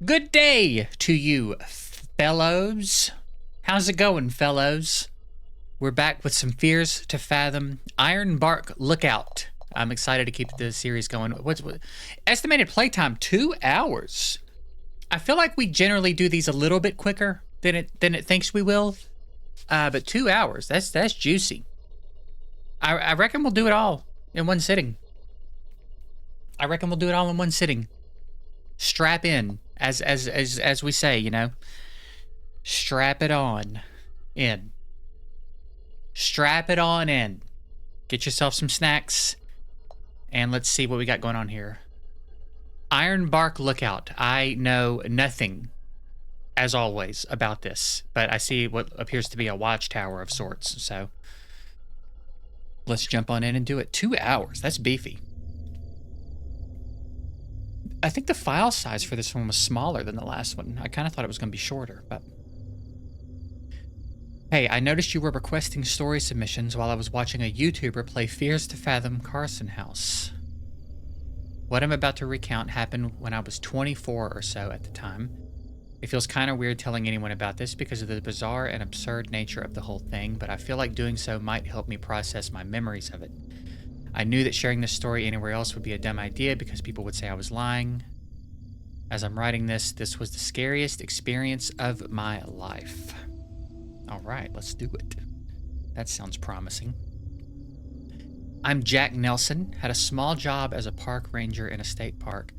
Good day to you, fellows. How's it going, fellows? We're back with some Fears to Fathom. Ironbark Lookout. I'm excited to keep the series going. What's estimated playtime? 2 hours. I feel like we generally do these a little bit quicker than it thinks we will. But 2 hours, that's juicy. I reckon we'll do it all in one sitting. Strap in, as we say, you know. Strap it on in. Strap it on in. Get yourself some snacks, and let's see what we got going on here. Ironbark Lookout. I know nothing, as always, about this, but I see what appears to be a watchtower of sorts, so let's jump on in and do it. 2 hours. That's beefy. I think the file size for this one was smaller than the last one. I kind of thought it was going to be shorter, but... Hey, I noticed you were requesting story submissions while I was watching a YouTuber play Fears to Fathom Carson House. What I'm about to recount happened when I was 24 or so at the time. It feels kind of weird telling anyone about this because of the bizarre and absurd nature of the whole thing, but I feel like doing so might help me process my memories of it. I knew that sharing this story anywhere else would be a dumb idea because people would say I was lying. As I'm writing this was the scariest experience of my life. All right, let's do it. That sounds promising. I'm Jack Nelson, had a small job as a park ranger in a state park.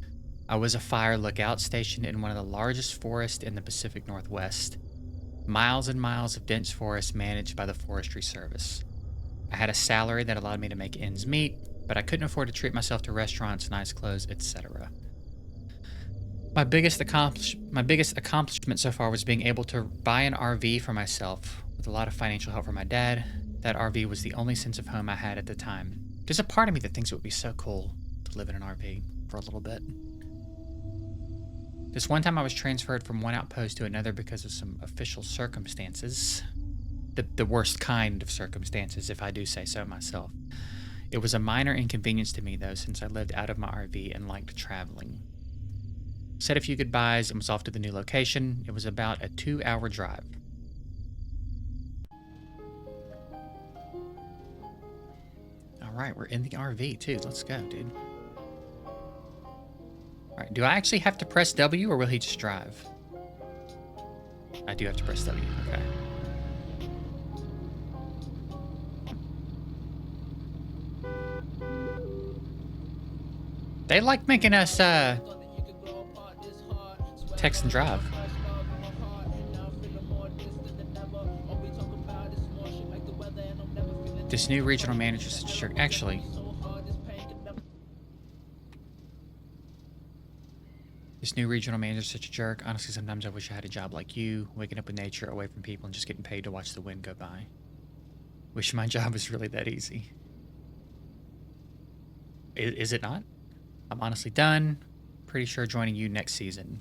I was a fire lookout stationed in one of the largest forests in the Pacific Northwest. Miles and miles of dense forest managed by the Forestry Service. I had a salary that allowed me to make ends meet, but I couldn't afford to treat myself to restaurants, nice clothes, etc. My biggest accomplishment so far was being able to buy an RV for myself with a lot of financial help from my dad. That RV was the only sense of home I had at the time. There's a part of me that thinks it would be so cool to live in an RV for a little bit. This one time I was transferred from one outpost to another because of some official circumstances. The worst kind of circumstances, if I do say so myself. It was a minor inconvenience to me, though, since I lived out of my RV and liked traveling. Said a few goodbyes and was off to the new location. It was about a 2-hour drive. All right, we're in the RV, too. Let's go, dude. All right, do I actually have to press W, or will he just drive? I do have to press W, okay. They like making us, text and drive. This new regional manager is such a jerk. Actually, this new regional manager is such a jerk. Honestly, sometimes I wish I had a job like you, waking up in nature, away from people, and just getting paid to watch the wind go by. Wish my job was really that easy. Is it not? I'm honestly done. Pretty sure joining you next season.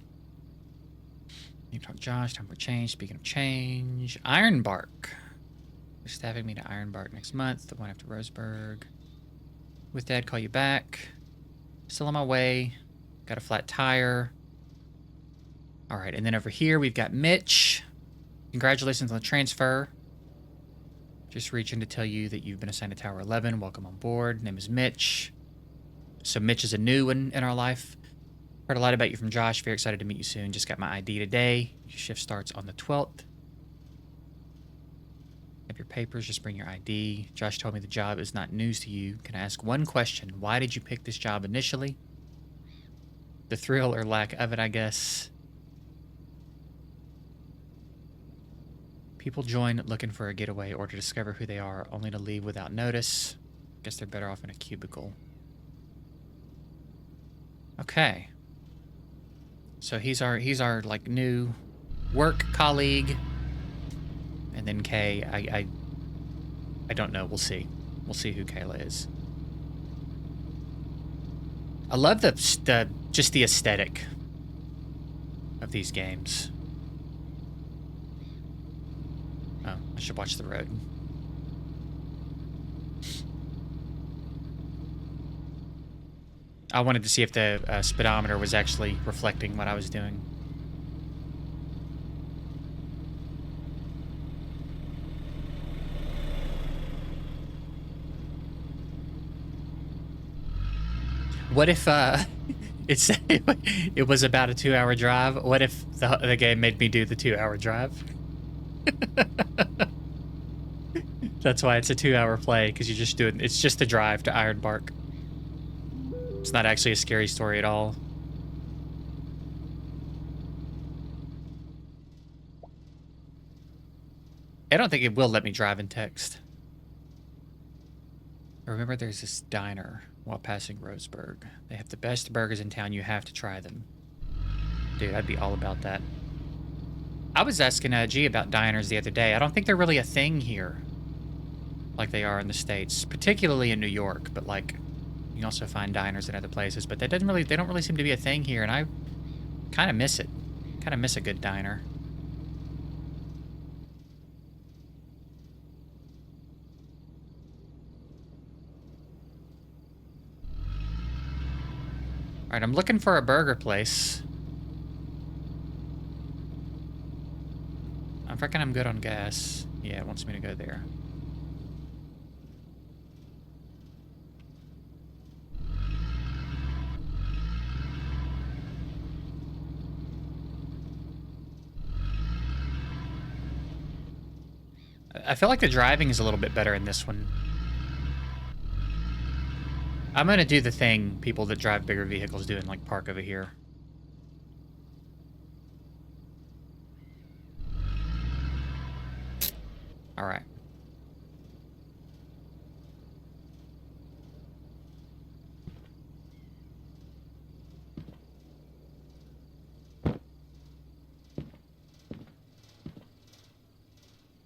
You talk Josh, time for change. Speaking of change, Ironbark. They're staffing me to Ironbark next month, the one after Roseburg. With Dad, call you back. Still on my way. Got a flat tire. All right, and then over here we've got Mitch. Congratulations on the transfer. Just reaching to tell you that you've been assigned to Tower 11. Welcome on board. Name is Mitch. So Mitch is a new one in our life. Heard a lot about you from Josh. Very excited to meet you soon. Just got my ID today. Your shift starts on the 12th. Have your papers. Just bring your ID. Josh told me the job is not news to you. Can I ask one question? Why did you pick this job initially? The thrill or lack of it, I guess. People join looking for a getaway or to discover who they are, only to leave without notice. Guess they're better off in a cubicle. Okay. So he's our like new work colleague. And then Kay, I don't know, we'll see. We'll see who Kayla is. I love just the aesthetic of these games. Oh, I should watch the road. I wanted to see if the speedometer was actually reflecting what I was doing. What if it's it was about a 2-hour drive? What if the game made me do the 2-hour drive? That's why it's a 2-hour play, because you're just doing it's just a drive to Ironbark. It's not actually a scary story at all. I don't think it will let me drive in text. I remember there's this diner while passing Roseburg. They have the best burgers in town. You have to try them. Dude, I'd be all about that. I was asking G about diners the other day. I don't think they're really a thing here like they are in the States, particularly in New York, but like you can also find diners in other places, but they don't really seem to be a thing here, and I kind of miss it. Kind of miss a good diner. All right, I'm looking for a burger place. I reckon I'm good on gas. Yeah, it wants me to go there. I feel like the driving is a little bit better in this one. I'm gonna do the thing people that drive bigger vehicles do and like park over here. All right.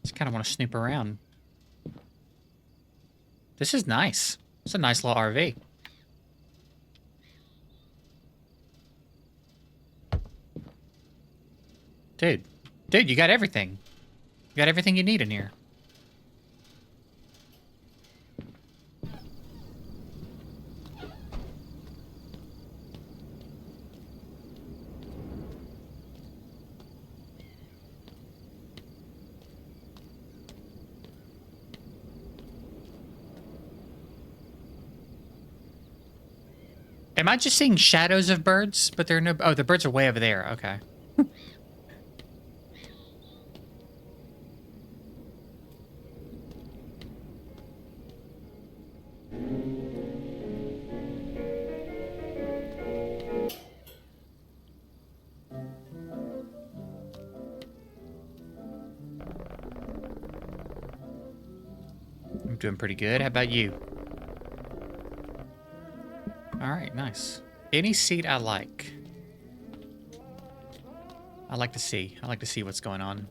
Just kind of want to snoop around. This is nice. It's a nice little RV. Dude, you got everything. You got everything you need in here. Am I just seeing shadows of birds? But there are no... Oh, the birds are way over there. Okay. I'm doing pretty good. How about you? Alright, nice. Any seat I like. I like to see. I like to see what's going on.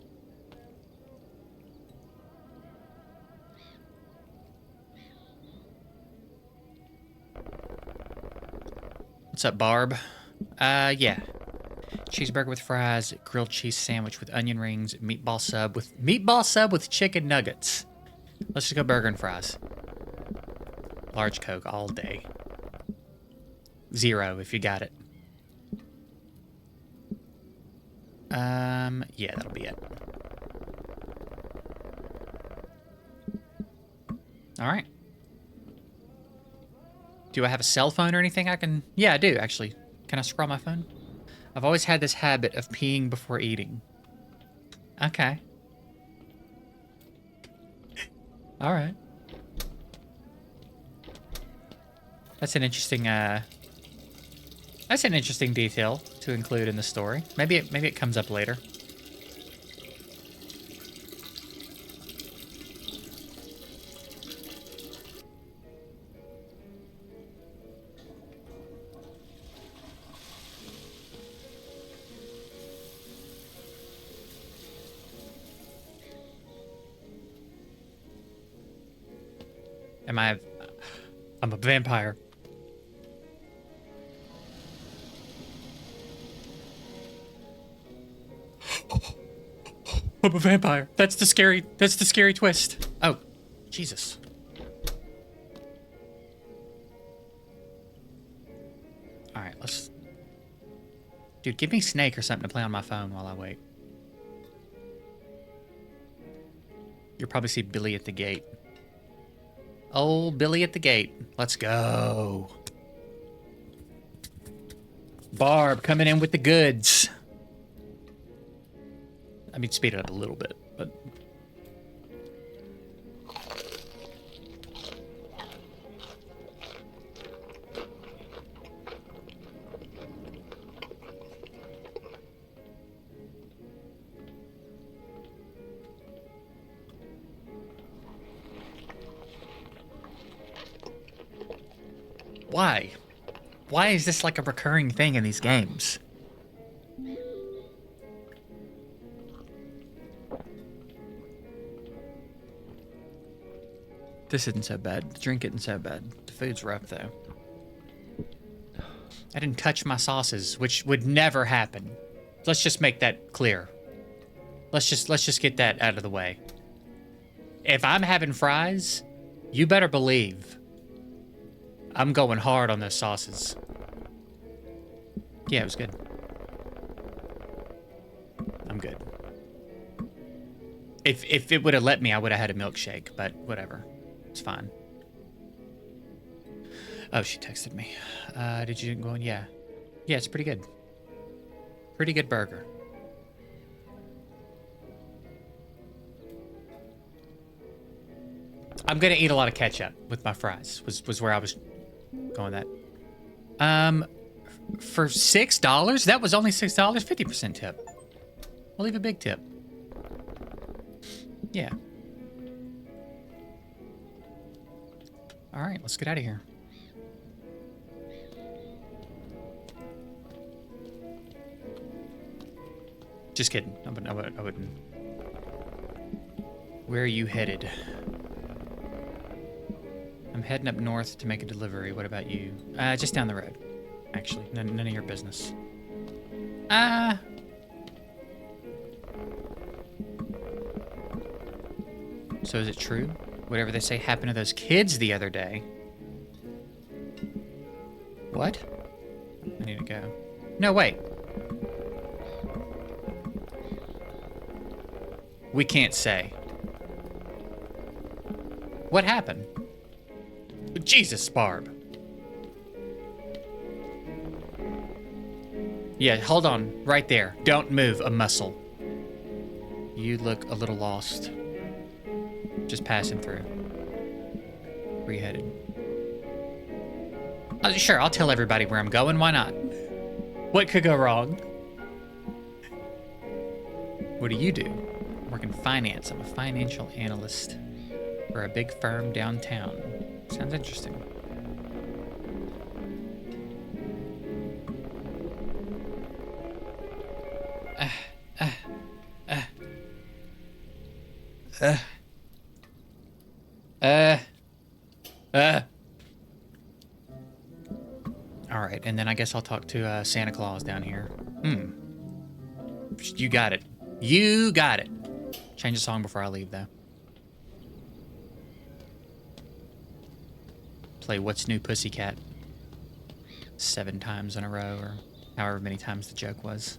What's up, Barb? Yeah. Cheeseburger with fries, grilled cheese sandwich with onion rings, meatball sub with chicken nuggets. Let's just go burger and fries. Large Coke all day. 0 if you got it. Yeah, that'll be it. All right. Do I have a cell phone or anything I can... Yeah, I do, actually. Can I scroll my phone? I've always had this habit of peeing before eating. Okay. All right. That's an interesting, That's an interesting detail to include in the story. Maybe it comes up later. I'm a vampire. I'm a vampire. That's the scary twist. Oh, Jesus. All right, let's... Dude, give me Snake or something to play on my phone while I wait. You'll probably see Billy at the gate. Oh, Billy at the gate. Let's go. Barb coming in with the goods. I mean, speed it up a little bit, but... Why? Why is this like a recurring thing in these games? This isn't so bad. The drink isn't so bad. The food's rough, though. I didn't touch my sauces, which would never happen. Let's just make that clear. Let's just get that out of the way. If I'm having fries, you better believe I'm going hard on those sauces. Yeah, it was good. I'm good. If it would have let me, I would have had a milkshake, but whatever. It's fine. Oh, she texted me. Did you go in? Yeah. Yeah, it's pretty good. Pretty good burger. I'm gonna eat a lot of ketchup with my fries. Was where I was going that. For $6? That was only $6. 50% tip. We'll leave a big tip. Yeah. All right, let's get out of here. Just kidding. I wouldn't. Where are you headed? I'm heading up north to make a delivery. What about you? Just down the road. Actually, none of your business. So is it true? Whatever they say happened to those kids the other day. What? I need to go. No, wait. We can't say. What happened? Jesus, Barb. Yeah, hold on. Right there. Don't move a muscle. You look a little lost. Just passing through. Where are you headed? Sure, I'll tell everybody where I'm going. Why not? What could go wrong? What do you do? I work in finance. I'm a financial analyst for a big firm downtown. Sounds interesting. All right, and then I guess I'll talk to Santa Claus down here. You got it. You got it. Change the song before I leave, though. Play What's New Pussycat 7 times in a row, or however many times the joke was.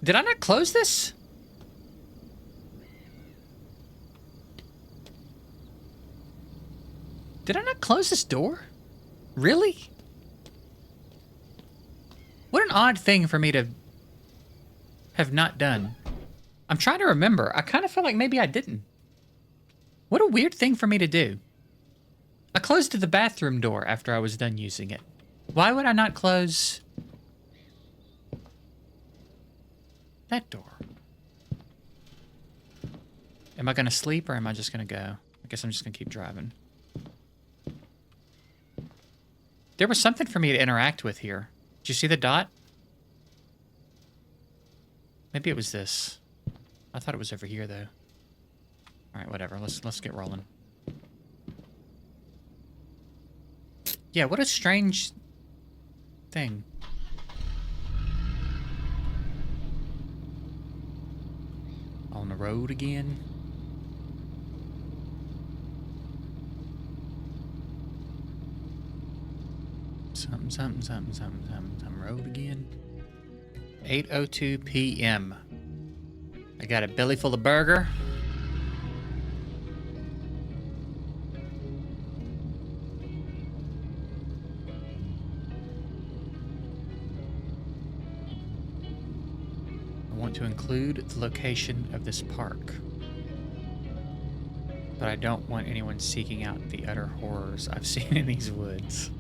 Did I not close this? Did I not close this door? Really? What an odd thing for me to have not done. I'm trying to remember. I kind of feel like maybe I didn't. What a weird thing for me to do. I closed the bathroom door after I was done using it. Why would I not close that door? Am I going to sleep or am I just going to go? I guess I'm just going to keep driving. There was something for me to interact with here. Did you see the dot? Maybe it was this. I thought it was over here, though. All right, whatever. Let's get rolling. Yeah, what a strange thing. On the road again. Something road again. 8:02 p.m. I got a belly full of burger. I want to include the location of this park. But I don't want anyone seeking out the utter horrors I've seen in these woods.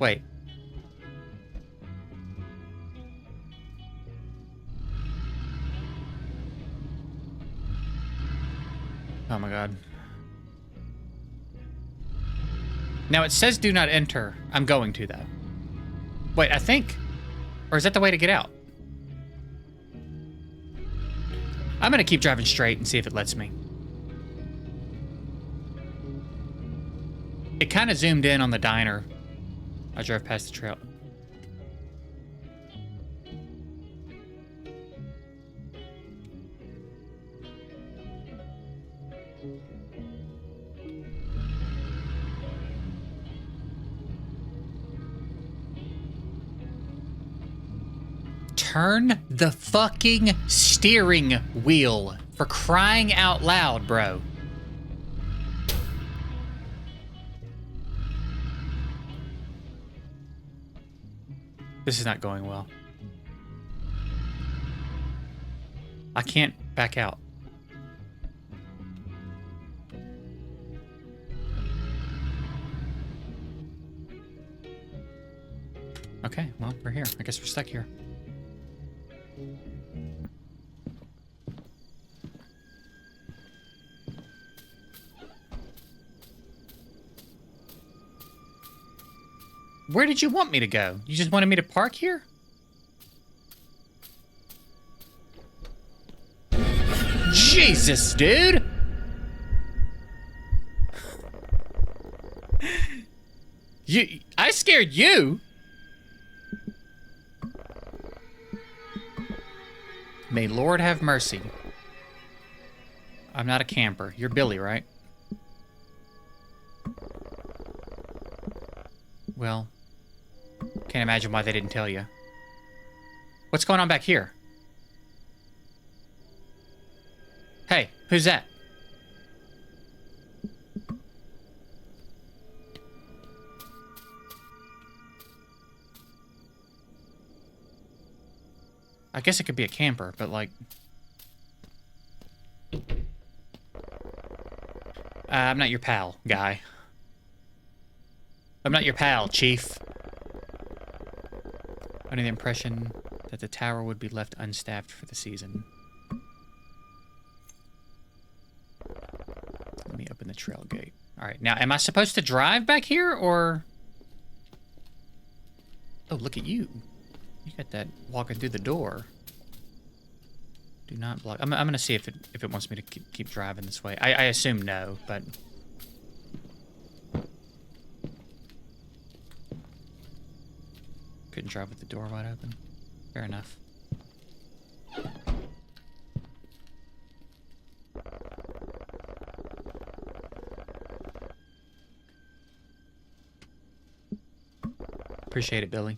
Wait. Oh my god. Now it says do not enter. I'm going to, though. Wait, I think... Or is that the way to get out? I'm gonna keep driving straight and see if it lets me. It kind of zoomed in on the diner. I drove past the trail. Turn the fucking steering wheel, for crying out loud, bro. This is not going well. I can't back out. Okay, well, we're here. I guess we're stuck here. Where did you want me to go? You just wanted me to park here? Jesus, dude! I scared you! May Lord have mercy. I'm not a camper. You're Billy, right? Well, can't imagine why they didn't tell you. What's going on back here? Hey, who's that? I guess it could be a camper, but like... I'm not your pal, guy. I'm not your pal, Chief. Under the impression that the tower would be left unstaffed for the season. Let me open the trail gate. Alright, now am I supposed to drive back here, or... Oh, look at you. You got that walking through the door. Do not block. I'm gonna see if it wants me to keep driving this way. I assume no, but... Couldn't drive with the door wide open. Fair enough. Appreciate it, Billy.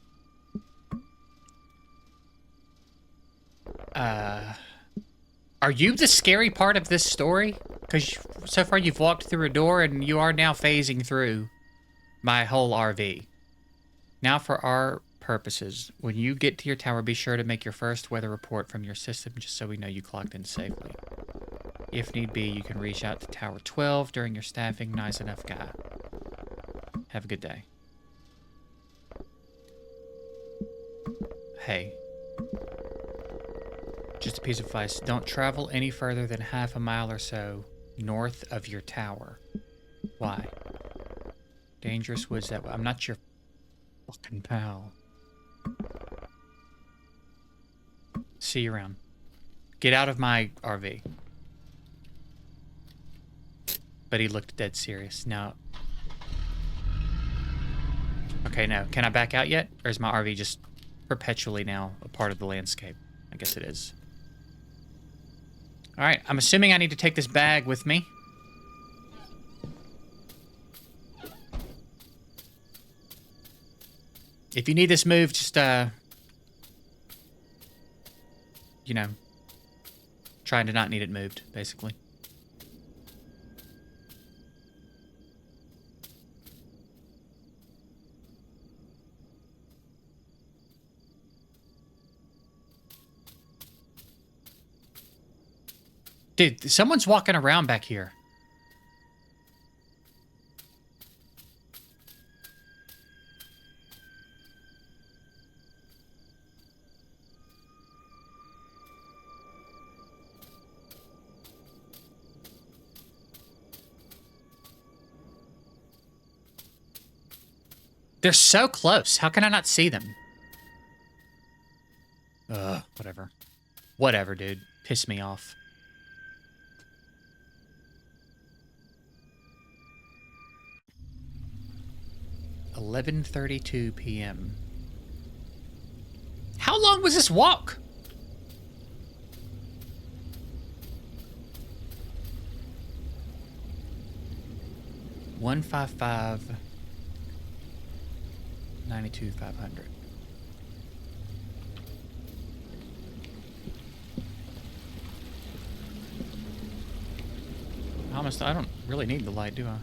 Are you the scary part of this story? Because so far you've walked through a door and you are now phasing through my whole RV. Now for our purposes, when you get to your tower, be sure to make your first weather report from your system just so we know you clocked in safely. If need be, you can reach out to Tower 12 during your staffing. Nice enough guy. Have a good day. Hey. Just a piece of advice. Don't travel any further than half a mile or so north of your tower. Why? Dangerous woods that way. I'm not your fucking pal. See you around. Get out of my RV. But he looked dead serious. No. Okay, no. Can I back out yet? Or is my RV just perpetually now a part of the landscape? I guess it is. Alright, I'm assuming I need to take this bag with me. If you need this moved, just, you know, trying to not need it moved, basically. Dude, someone's walking around back here. They're so close. How can I not see them? Whatever. Whatever, dude. Piss me off. $11:32 p.m. How long was this walk? $155 $92,500. I don't really need the light, do I?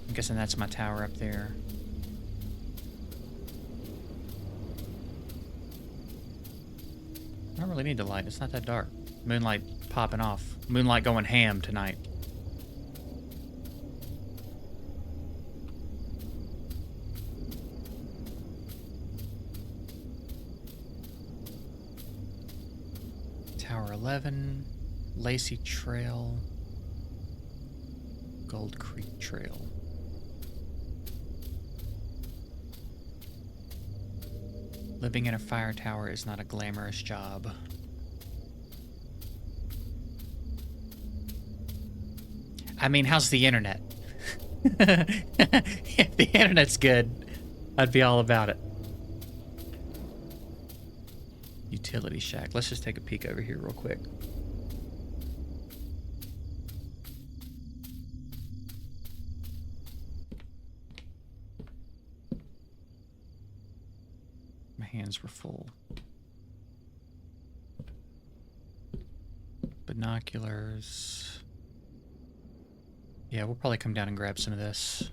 I'm guessing that's my tower up there. I don't really need the light. It's not that dark. Moonlight popping off. Moonlight going ham tonight. Tower 11, Lacey Trail, Gold Creek Trail. Living in a fire tower is not a glamorous job. I mean, how's the internet? If the internet's good, I'd be all about it. Utility shack. Let's just take a peek over here real quick. My hands were full. Binoculars. Yeah, we'll probably come down and grab some of this.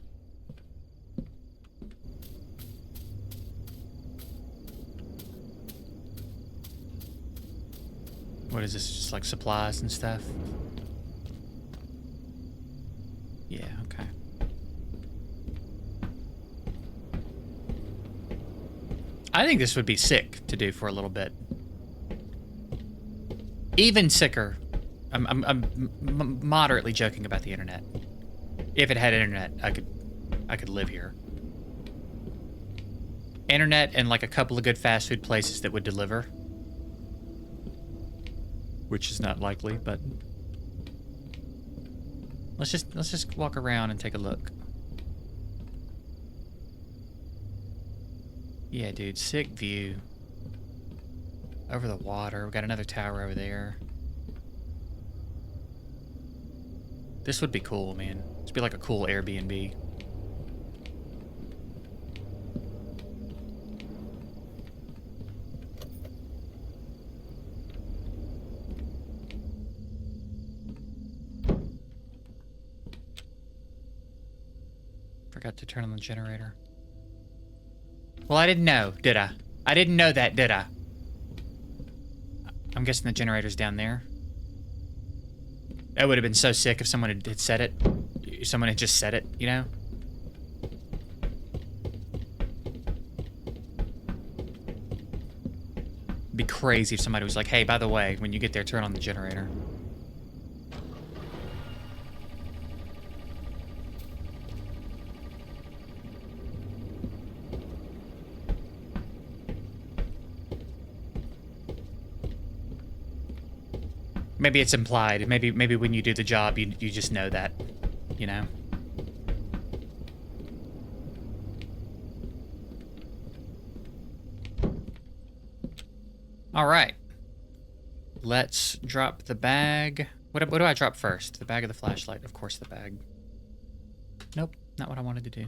What is this, just like supplies and stuff? Yeah, okay. I think this would be sick to do for a little bit. Even sicker. I'm moderately joking about the internet. If it had internet, I could live here. Internet and like a couple of good fast food places that would deliver. Which is not likely, but let's just walk around and take a look. Yeah, dude, sick view. Over the water. We got another tower over there. This would be cool, man. This would be like a cool Airbnb. Forgot to turn on the generator. Well, I didn't know, did I? I didn't know that, did I? I'm guessing the generator's down there. That would have been so sick if someone had said it. If someone had just said it, you know? It'd be crazy if somebody was like, hey, by the way, when you get there, turn on the generator. Maybe it's implied. Maybe when you do the job, you just know that, you know? All right. Let's drop the bag. What do I drop first? The bag or the flashlight? Of course, the bag. Nope, not what I wanted to do.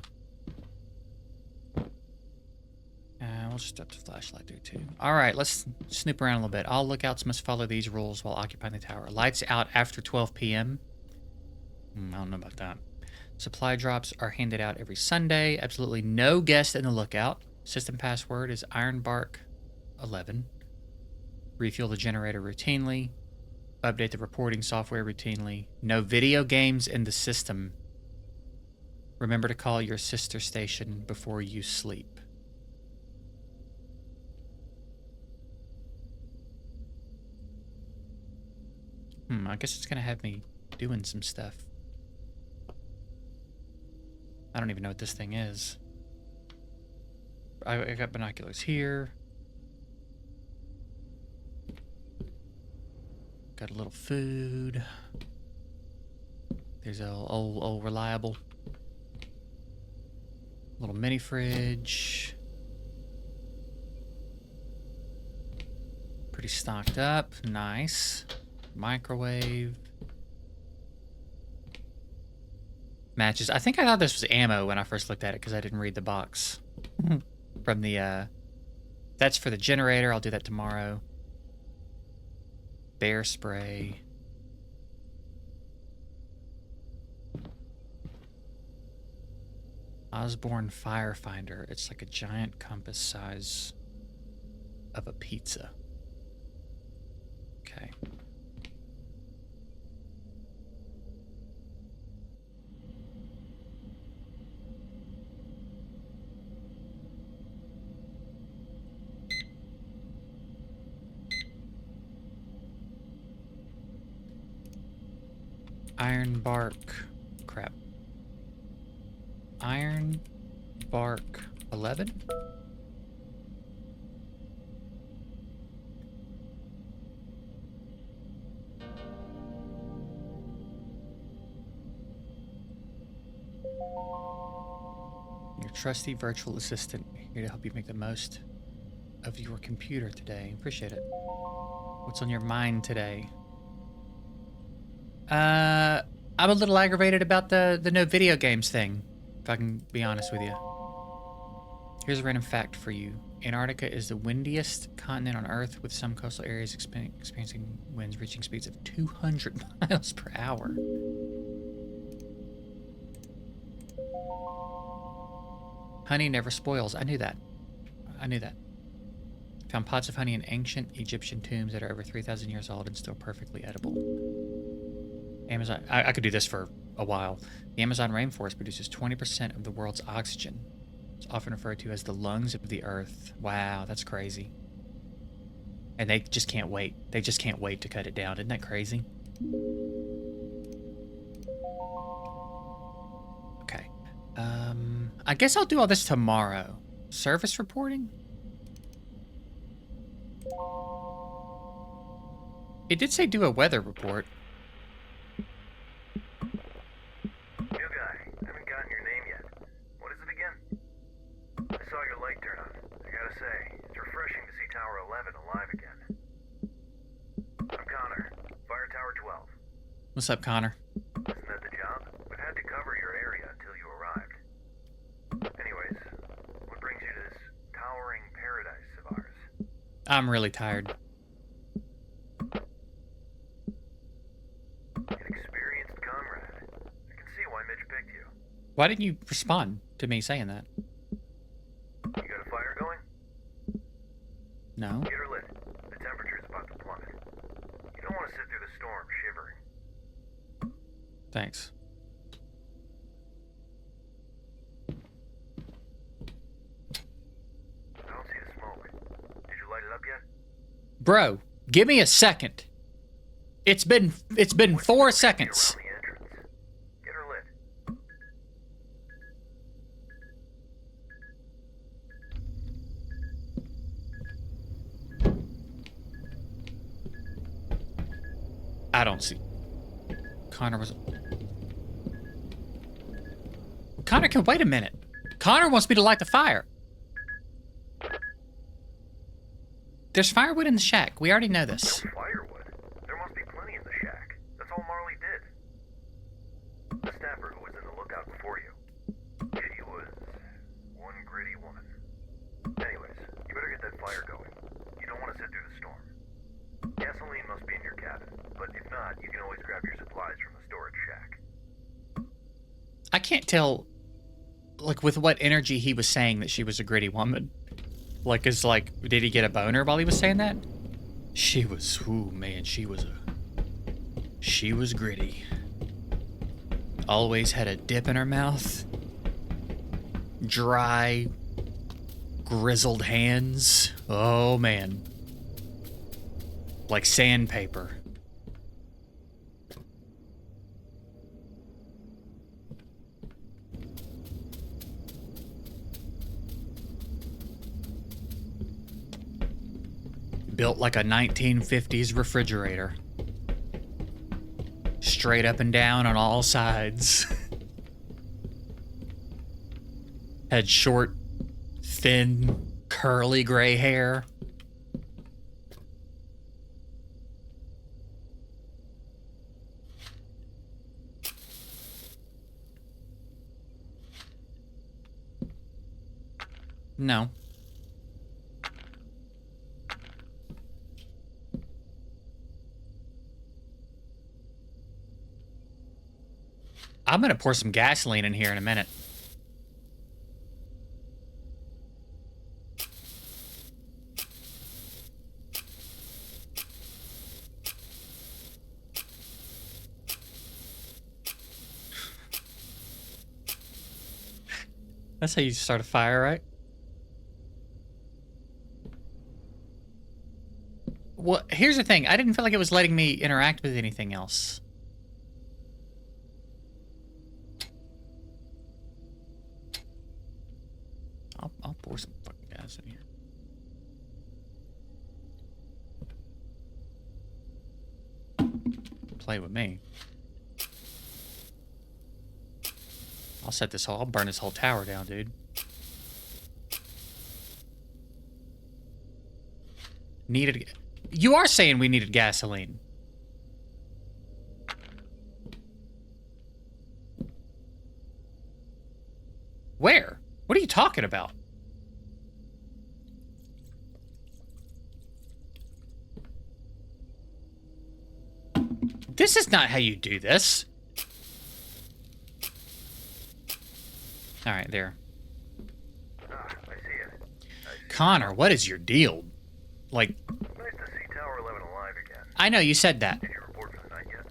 We'll just drop the flashlight there too. All right, let's snoop around a little bit. All lookouts must follow these rules while occupying the tower. Lights out after 12 p.m. I don't know about that. Supply drops are handed out every Sunday. Absolutely no guest in the lookout. System password is Ironbark 11. Refuel the generator routinely. Update the reporting software routinely. No video games in the system. Remember to call your sister station before you sleep. I guess it's gonna have me doing some stuff. I don't even know what this thing is. I got binoculars here. Got a little food. There's a old reliable little mini fridge. Pretty stocked up. Nice. Microwave. Matches. I think I thought this was ammo when I first looked at it because I didn't read the box. From the, that's for the generator. I'll do that tomorrow. Bear spray. Osborne Firefinder. It's like a giant compass size of a pizza. Okay. Ironbark. Crap. Ironbark 11? Your trusty virtual assistant, here to help you make the most of your computer today. Appreciate it. What's on your mind today? I'm a little aggravated about the no video games thing, if I can be honest with you. Here's a random fact for you. Antarctica is the windiest continent on Earth, with some coastal areas experiencing winds reaching speeds of 200 miles per hour. Honey never spoils. I knew that. I knew that. Found pots of honey in ancient Egyptian tombs that are over 3,000 years old and still perfectly edible. Amazon. I could do this for a while. The Amazon rainforest produces 20% of the world's oxygen. It's often referred to as the lungs of the earth. Wow, that's crazy. And they just can't wait. They just can't wait to cut it down. Isn't that crazy? Okay. I guess I'll do all this tomorrow. Service reporting? It did say do a weather report. What's up, Connor? Isn't that the job? We've had to cover your area until you arrived. Anyways, what brings you to this towering paradise of ours? I'm really tired. An experienced comrade. I can see why Mitch picked you. Why didn't you respond to me saying that? You got a fire going? No. Get her lit. The temperature's about to plummet. You don't want to sit through the storm shivering. Thanks. I don't see the smoke. Did you light it up yet? Bro, give me a second. It's been 4 seconds. Around the entrance. Get her lit. I don't see. Connor can wait a minute. Connor wants me to light the fire. There's firewood in the shack. We already know this. Firewood? There must be plenty in the shack. That's all Marley did. The staffer who was in the lookout before you. She was one gritty woman. Anyways, you better get that fire going. You don't want to sit through the storm. Gasoline must be in your cabin, but if not, you can always grab your supplies from the storage shack. I can't tell, like, with what energy he was saying that she was a gritty woman. Like, did he get a boner while he was saying that? She was, ooh, man, she was a She was gritty. Always had a dip in her mouth. Dry, grizzled hands. Oh, man. Like sandpaper. Built like a 1950s refrigerator. Straight up and down on all sides. Had short, thin, curly gray hair. No. I'm gonna pour some gasoline in here in a minute. That's how you start a fire, right? Well, here's the thing. I didn't feel like it was letting me interact with anything else. I'll pour some fucking gas in here. Play with me. I'll set this whole... I'll burn this whole tower down, dude. Needed... You are saying we needed gasoline. Where? What are you talking about? This is not how you do this. All right, there. Ah, I see it. Connor, what is your deal? Like... Nice to see Tower 11 alive again. I know, you said that. Did you report for the night yet?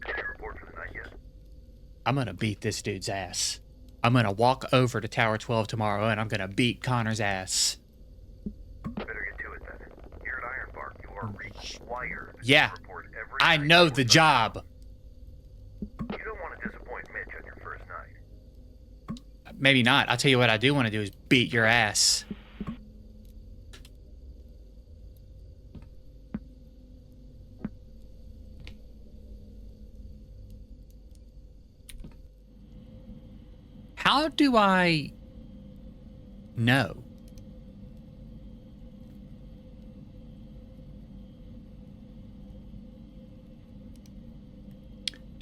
Did you report for the night yet? I'm gonna beat this dude's ass. I'm gonna walk over to Tower 12 tomorrow and I'm gonna beat Connor's ass. Better get to it then. Here at Ironbark, you are required Yeah, to report every I night know before the sunset. job. You don't want to disappoint Mitch on your first night. Maybe not. I'll tell you what I do want to do is beat your ass. How do I know?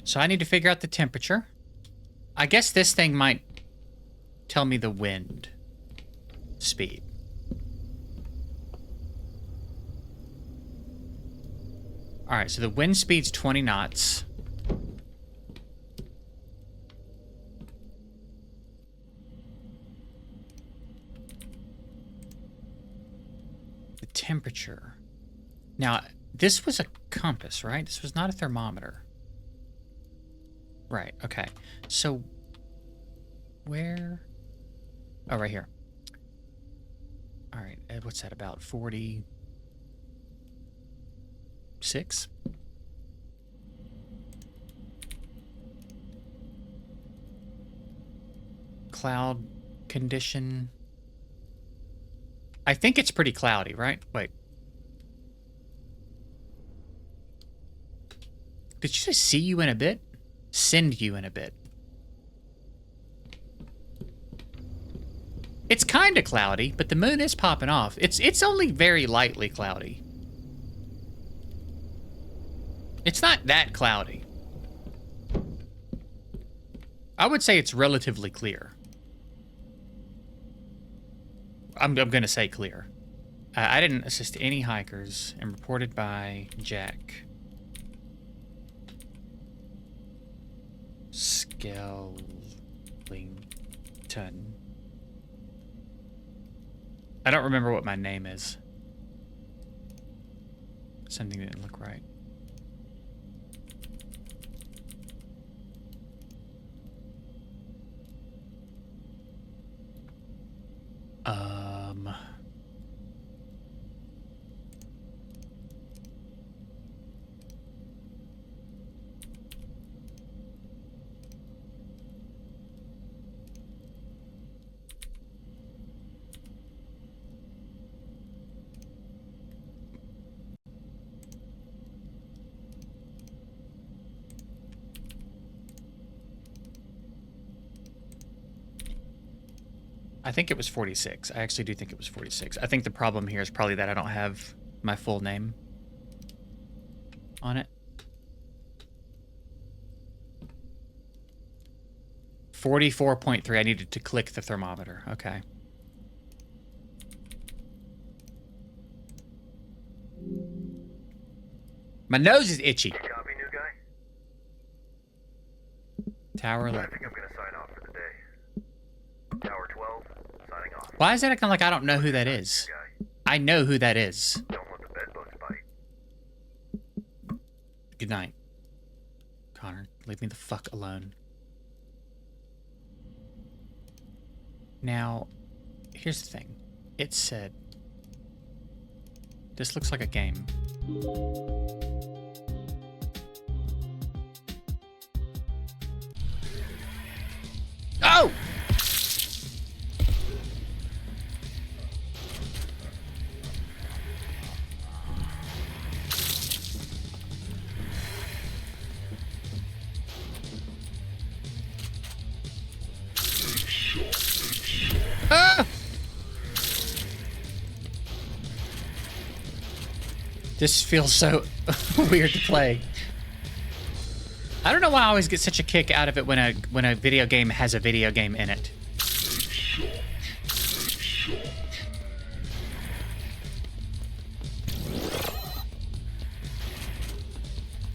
So I need to figure out the temperature. I guess this thing might tell me the wind speed. All right, so the wind speed's 20 knots. The temperature. Now, this was a compass, right? This was not a thermometer. Right, okay. So, where? Oh, right here. All right, what's that about? 46? Cloud condition. I think it's pretty cloudy, right? Wait. Did you say see you in a bit? Send you in a bit. It's kind of cloudy, but the moon is popping off. It's only very lightly cloudy. It's not that cloudy. I would say it's relatively clear. I'm gonna say clear. I didn't assist any hikers and reported by Jack. Darlington. I don't remember what my name is. Something didn't look right. I think it was 46. I actually do think it was 46. I think the problem here is probably that I don't have my full name on it. 44.3. I needed to click the thermometer. Okay. My nose is itchy. Copy, new guy? Tower I 11. think I'm gonna sign off for the day. Tower 12, signing off. Why is it acting like I don't know who that is? Guy, I know who that is. don't let the bedbugs bite. Good night. Connor, leave me the fuck alone. Now, here's the thing. It said, this looks like a game. Oh! Ah! This feels so weird to play. I don't know why I always get such a kick out of it when a video game has a video game in it.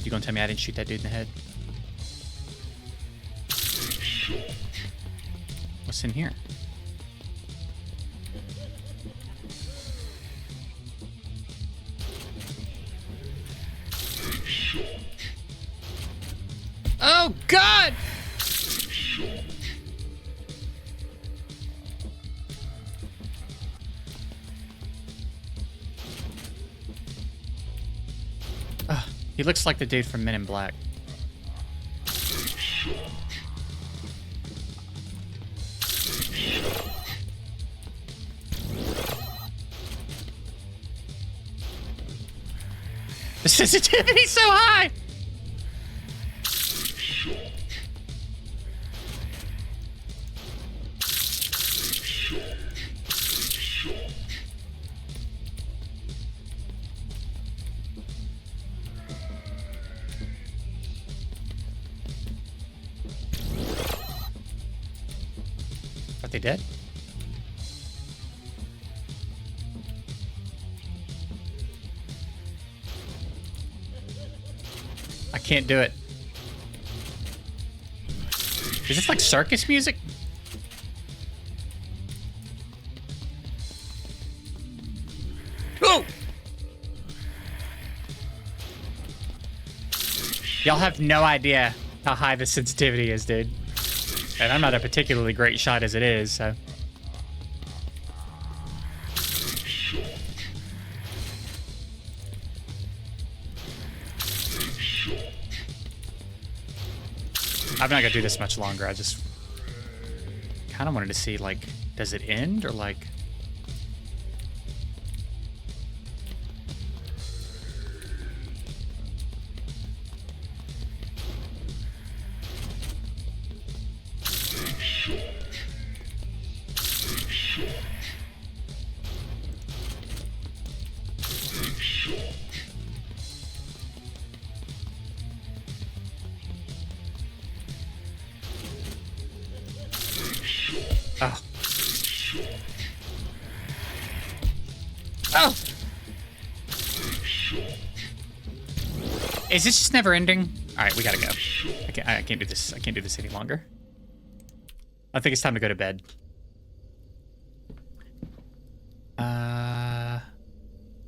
You gonna tell me I didn't shoot that dude in the head? What's in here? Oh, God! He looks like the dude from Men in Black. The sensitivity's so high! Are they dead? I can't do it. Is this like circus music? Oh! Y'all have no idea how high the sensitivity is, dude. And I'm not a particularly great shot as it is, so. I'm not gonna do this much longer. I just kind of wanted to see, like, does it end or like? Oh. Oh! Is this just never ending? Alright, we gotta go. I can't do this. I can't do this any longer. I think it's time to go to bed.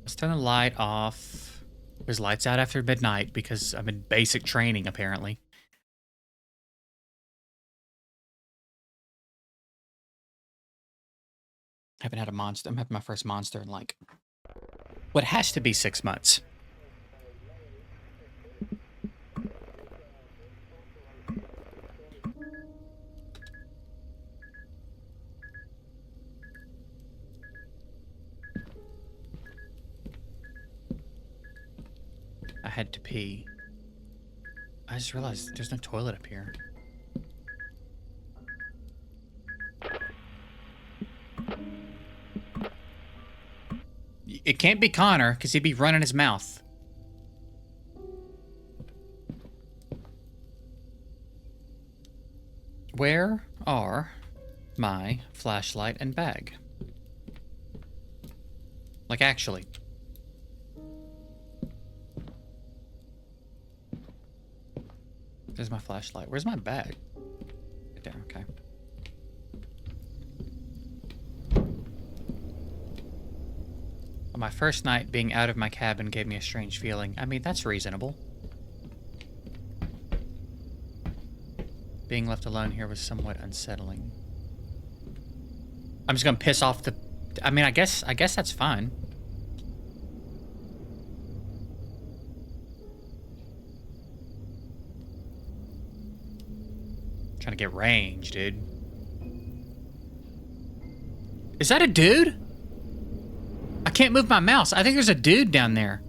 Let's turn the light off. There's lights out after midnight because I'm in basic training, apparently. I haven't had a monster. I'm having my first monster in like what has to be 6 months. I had to pee. I just realized there's no toilet up here. It can't be Connor, because he'd be running his mouth. Where are my flashlight and bag? Like, actually. There's my flashlight. Where's my bag? Right there, okay. On my first night, being out of my cabin gave me a strange feeling. I mean, that's reasonable. Being left alone here was somewhat unsettling. I'm just gonna piss off the... I mean, I guess that's fine. Trying to get range, dude. Is that a dude? I can't move my mouse. I think there's a dude down there.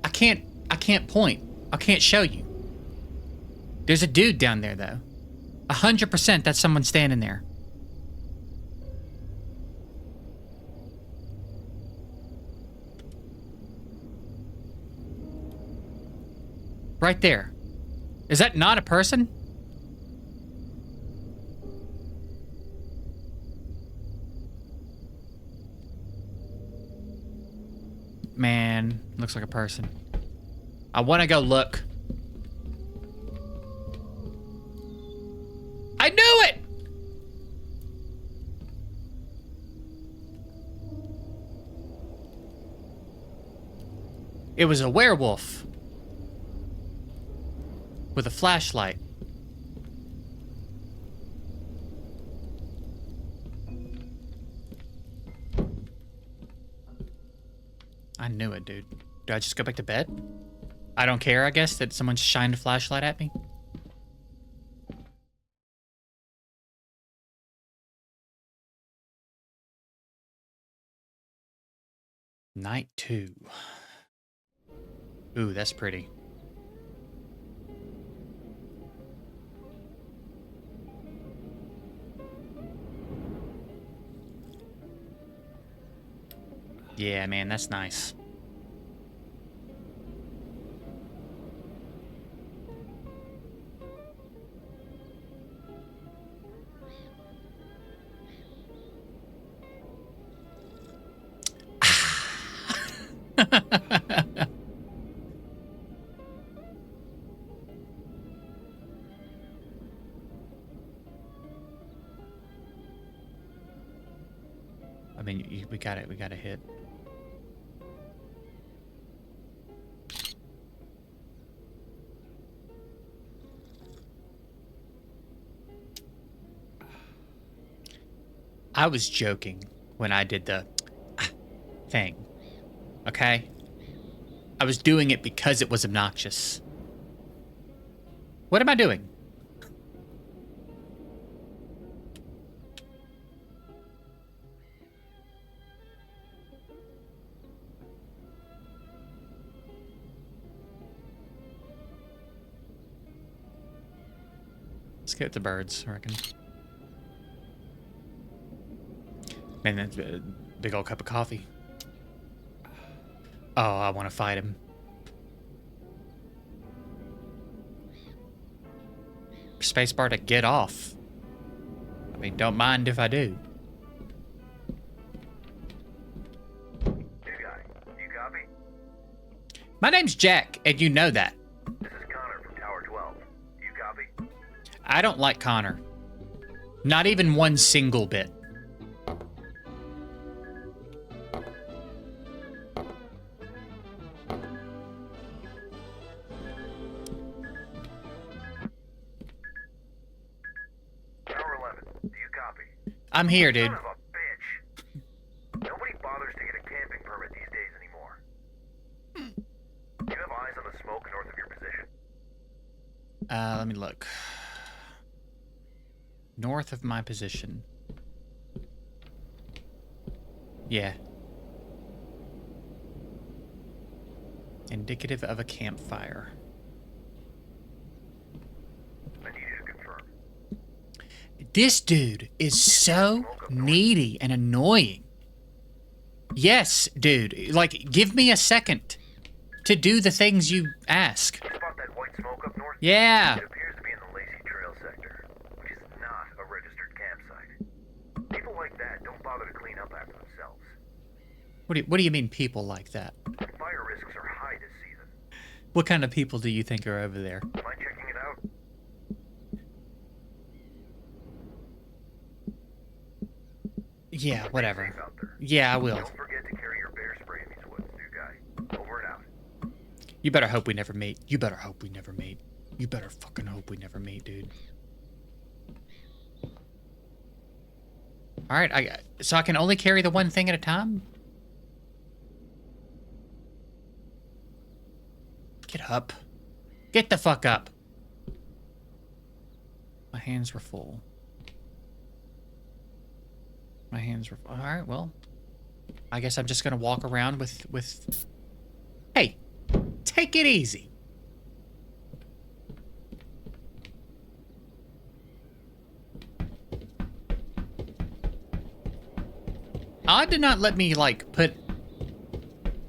I can't point. I can't show you. There's a dude down there, though. 100% that's someone standing there. Right there. Is that not a person? Man, looks like a person. I want to go look. I knew it! It was a werewolf. With a flashlight. I knew it, dude. Do I just go back to bed? I don't care, I guess, that someone shined a flashlight at me. Night 2. Ooh, that's pretty. Yeah, man, that's nice. I mean, we got it. We got to hit. I was joking when I did the thing. Okay? I was doing it because it was obnoxious. What am I doing? Let's get the birds, I reckon. Man, that's a big old cup of coffee. Oh, I want to fight him. Spacebar to get off. I mean, don't mind if I do. New guy, you copy? My name's Jack, and you know that. This is Connor from Tower 12. You copy? I don't like Connor. Not even one single bit. Tower 11, do you copy? I'm here, dude. Son of a bitch. Nobody bothers to get a camping permit these days anymore. Do you have eyes on the smoke north of your position? Let me look. North of my position. Yeah. Indicative of a campfire. I need you to confirm. This dude is so needy and annoying. Yes, dude. Like, give me a second to do the things you ask. You spot that white smoke up north? Yeah. It appears to be in the Lacey Trail sector, which is not a registered campsite. People like that don't bother to clean up after themselves. What do you mean people like that? Fire risks are high this season. What kind of people do you think are over there? Mind checking it out? Yeah, whatever. Safe out there. Yeah, I will. Don't forget to carry your bear spray in these woods, new guy. Over and out. You better hope we never meet. You better hope we never meet. You better fucking hope we never meet, dude. Alright, so I can only carry the one thing at a time? Get up. Get the fuck up. My hands were full. My hands were... Alright, well. I guess I'm just gonna walk around with... Hey! Take it easy. Odd to not let me, like, put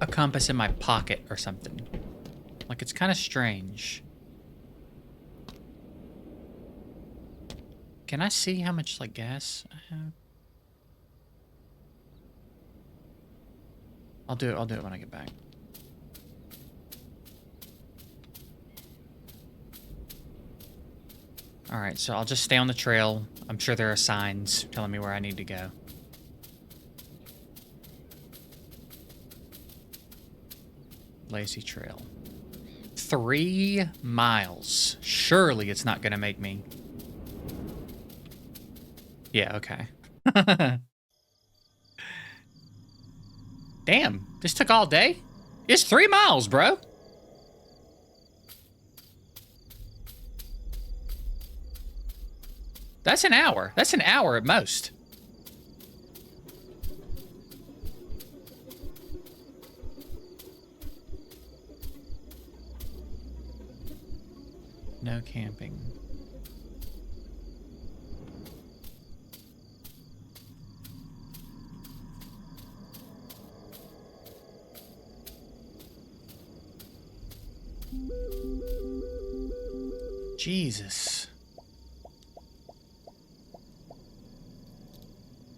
a compass in my pocket or something. Like, it's kind of strange. Can I see how much, like, gas I have? I'll do it when I get back. Alright, so I'll just stay on the trail. I'm sure there are signs telling me where I need to go. Lacey Trail. 3 miles. Surely it's not gonna make me... Yeah, okay. Damn, this took all day? It's 3 miles, bro. That's an hour. That's an hour at most. No camping. Jesus.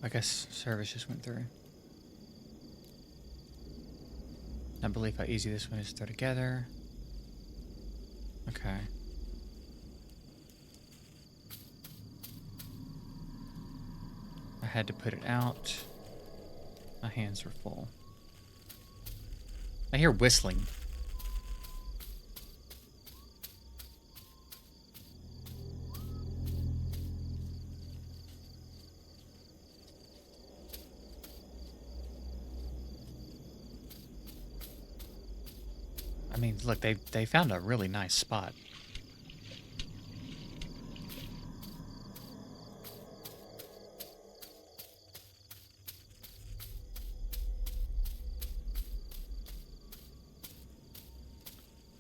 I guess service just went through. I believe how easy this one is to throw together. Okay. I had to put it out. My hands were full. I hear whistling. I mean, look, they found a really nice spot.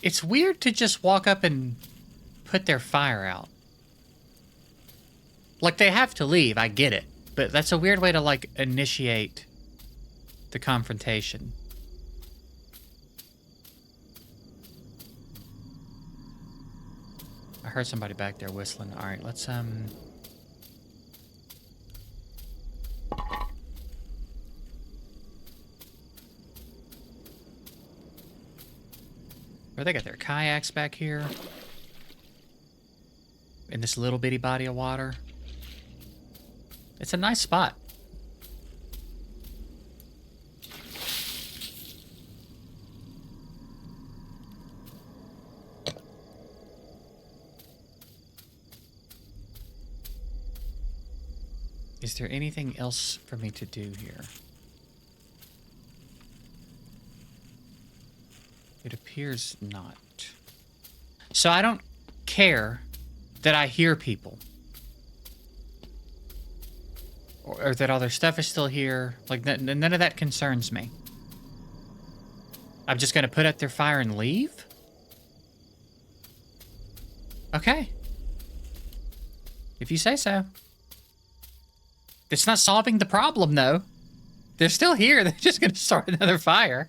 It's weird to just walk up and put their fire out. Like, they have to leave, I get it. But that's a weird way to, like, initiate the confrontation. I heard somebody back there whistling. Alright, let's, Or they got their kayaks back here. in this little bitty body of water. It's a nice spot. Is there anything else for me to do here? It appears not. So I don't care that I hear people. Or that all their stuff is still here. Like, none of that concerns me. I'm just gonna put out their fire and leave? Okay. If you say so. It's not solving the problem, though. They're still here. They're just gonna start another fire.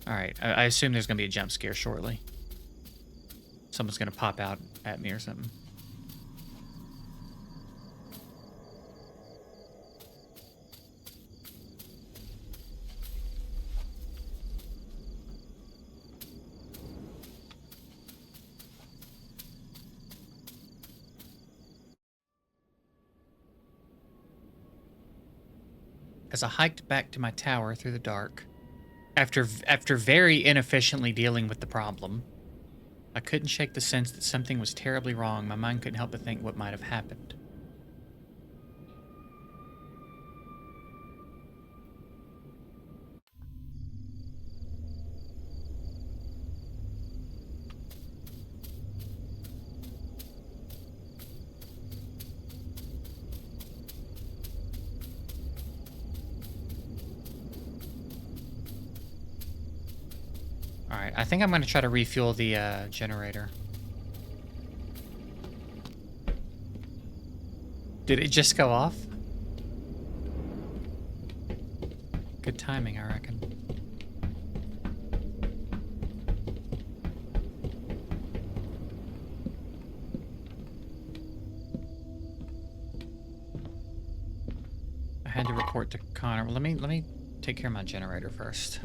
Alright, I assume there's gonna be a jump scare shortly. Someone's gonna pop out at me or something. As I hiked back to my tower through the dark, after very inefficiently dealing with the problem, I couldn't shake the sense that something was terribly wrong. My mind couldn't help but think what might have happened. Alright, I think I'm going to try to refuel the generator. Did it just go off? Good timing, I reckon. I had to report to Connor. Well, let me take care of my generator first.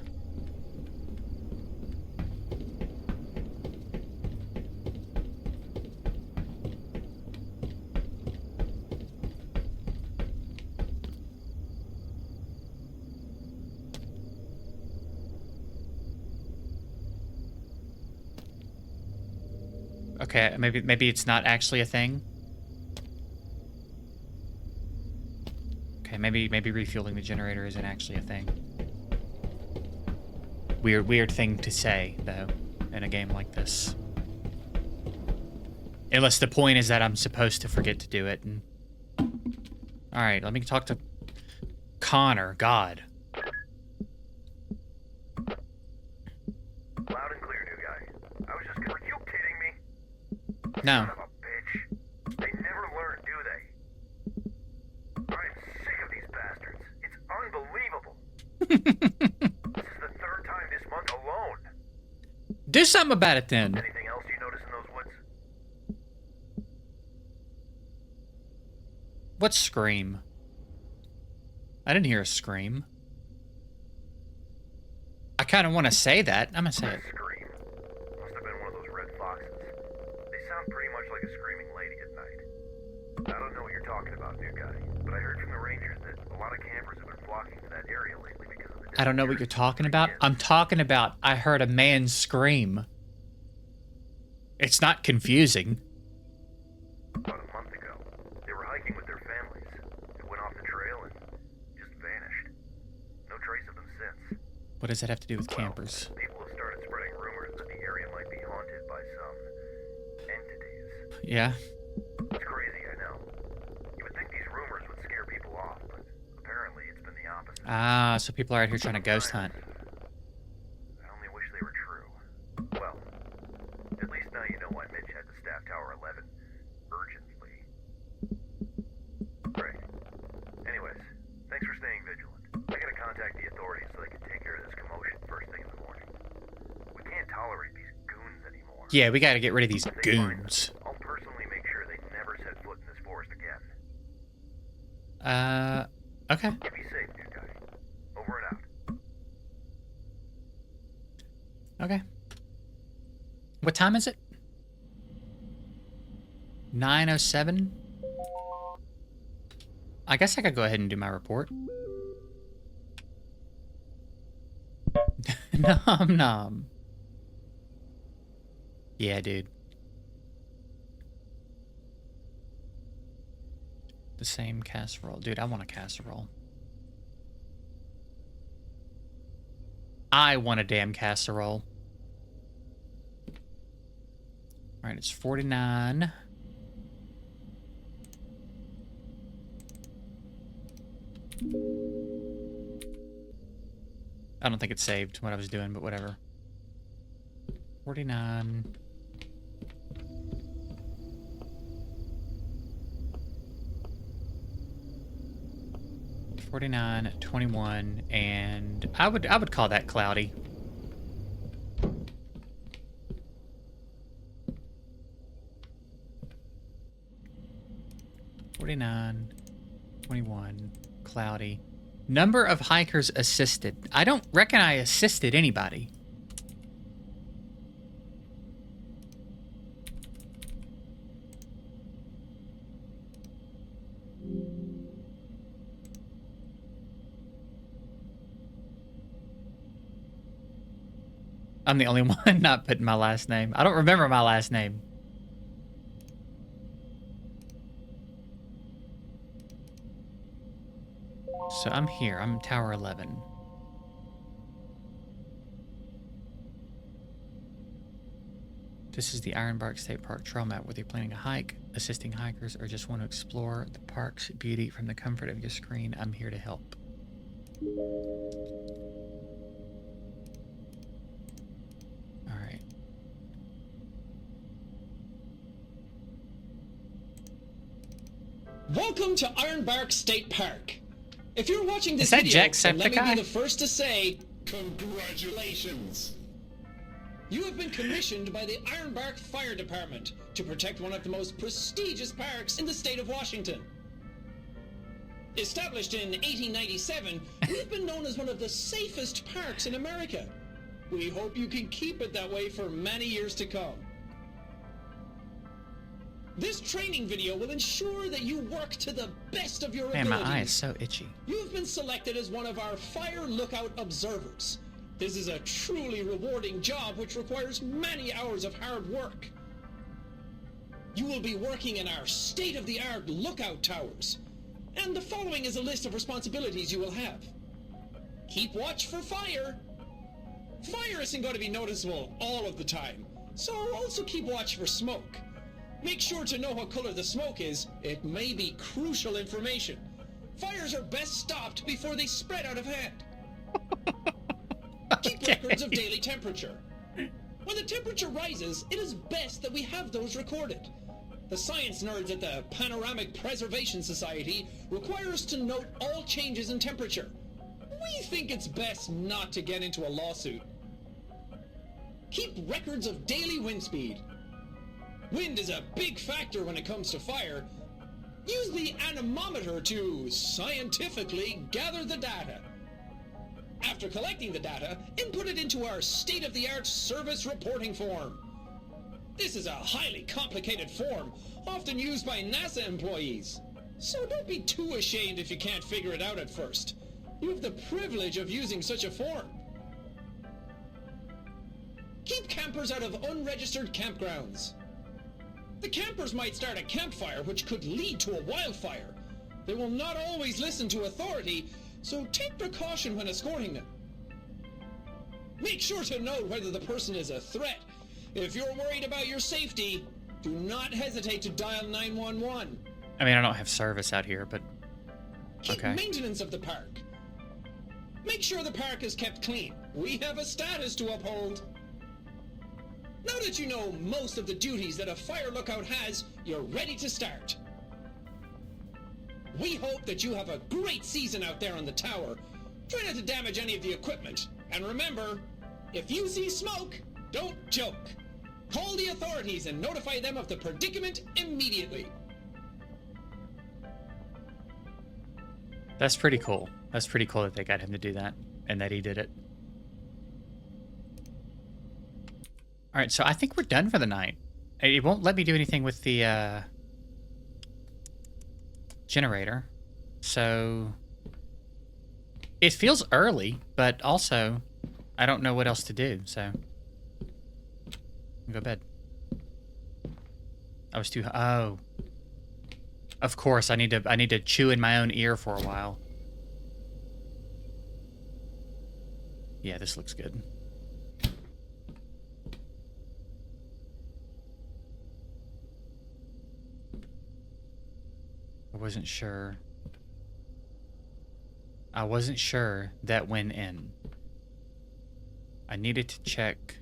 Okay, maybe it's not actually a thing. Okay, maybe refueling the generator isn't actually a thing. Weird thing to say, though, in a game like this. Unless the point is that I'm supposed to forget to do it. And... Alright, let me talk to Connor. God. Loud and clear, new guy. I was just gonna... Are you kidding me? No. Son of a bitch. They never learn, do they? I'm sick of these bastards. It's unbelievable. This is the third time this month alone. Do something about it, then. Anything else you notice in those woods? What scream? I didn't hear a scream. I kind of want to say that. I'm gonna say it. Scream. Must have been one of those red foxes. They sound pretty much like a screaming lady at night. I don't know what you're talking about, new guy, but I heard from the rangers that a lot of campers have been flocking to that area lately because of the... I don't know what you're talking about. I'm talking about I heard a man scream. It's not confusing. About a month ago, they were hiking with their families. They went off the trail and just vanished. No trace of them since. What does that have to do with campers? People have started spreading rumors that the area might be haunted by some entities. Yeah. It's crazy, I know. You would think these rumors would scare people off, but apparently it's been the opposite. Ah, so people are out here trying to ghost hunt. I only wish they were true. Well, at least now you know why Mitch had to staff Tower 11 urgently. Great. Anyways, thanks for staying vigilant. I gotta contact the authorities so they can take care of this commotion first thing in the morning. We can't tolerate these goons anymore. Yeah, we gotta get rid of these If they find goons. them, I'll personally make sure they never set foot in this forest again. Okay. You be safe, new guy. Over and out. Okay. What time is it? 9:07? I guess I could go ahead and do my report. Nom nom. Yeah, dude. The same casserole. Dude, I want a casserole. I want a damn casserole. Alright, it's 49. I don't think it saved what I was doing, but whatever. 49. $49, 21, and I would call that cloudy. $49, 21, cloudy. Number of hikers assisted. I don't reckon I assisted anybody. I'm the only one not putting my last name. I don't remember my last name. So I'm here. I'm Tower 11. This is the Ironbark State Park trail map. Whether you're planning a hike, assisting hikers, or just want to explore the park's beauty from the comfort of your screen, I'm here to help. Alright. Welcome to Ironbark State Park. If you're watching this Is that video, then let me Jacksepticeye? be the first to say, congratulations. You have been commissioned by the Ironbark Fire Department to protect one of the most prestigious parks in the state of Washington. Established in 1897, we've been known as one of the safest parks in America. We hope you can keep it that way for many years to come. This training video will ensure that you work to the best of your Man, abilities. my eye is so itchy. You've been selected as one of our fire lookout observers. This is a truly rewarding job which requires many hours of hard work. You will be working in our state-of-the-art lookout towers. And the following is a list of responsibilities you will have. Keep watch for fire. Fire isn't going to be noticeable all of the time, so also keep watch for smoke. Make sure to know what color the smoke is. It may be crucial information. Fires are best stopped before they spread out of hand. Keep records of daily temperature. When the temperature rises, it is best that we have those recorded. The science nerds at the Panoramic Preservation Society require us to note all changes in temperature. We think it's best not to get into a lawsuit. Keep records of daily wind speed. Wind is a big factor when it comes to fire. Use the anemometer to scientifically gather the data. After collecting the data, input it into our state-of-the-art service reporting form. This is a highly complicated form, often used by NASA employees. So don't be too ashamed if you can't figure it out at first. You have the privilege of using such a form. Keep campers out of unregistered campgrounds. The campers might start a campfire which could lead to a wildfire. They will not always listen to authority, so take precaution when escorting them. Make sure to note whether the person is a threat. If you're worried about your safety, do not hesitate to dial 911. I mean, I don't have service out here, but Keep okay. maintenance of the park. Make sure the park is kept clean. We have a status to uphold. Now that you know most of the duties that a fire lookout has, you're ready to start. We hope that you have a great season out there on the tower. Try not to damage any of the equipment. And remember, if you see smoke, don't joke. Call the authorities and notify them of the predicament immediately. That's pretty cool. That's pretty cool that they got him to do that and that he did it. Alright, so I think we're done for the night. It won't let me do anything with the generator. So it feels early, but also I don't know what else to do, so I'll go to bed. I was too... Oh. Of course, I need to chew in my own ear for a while. Yeah, this looks good. I wasn't sure. I wasn't sure that went in. I needed to check.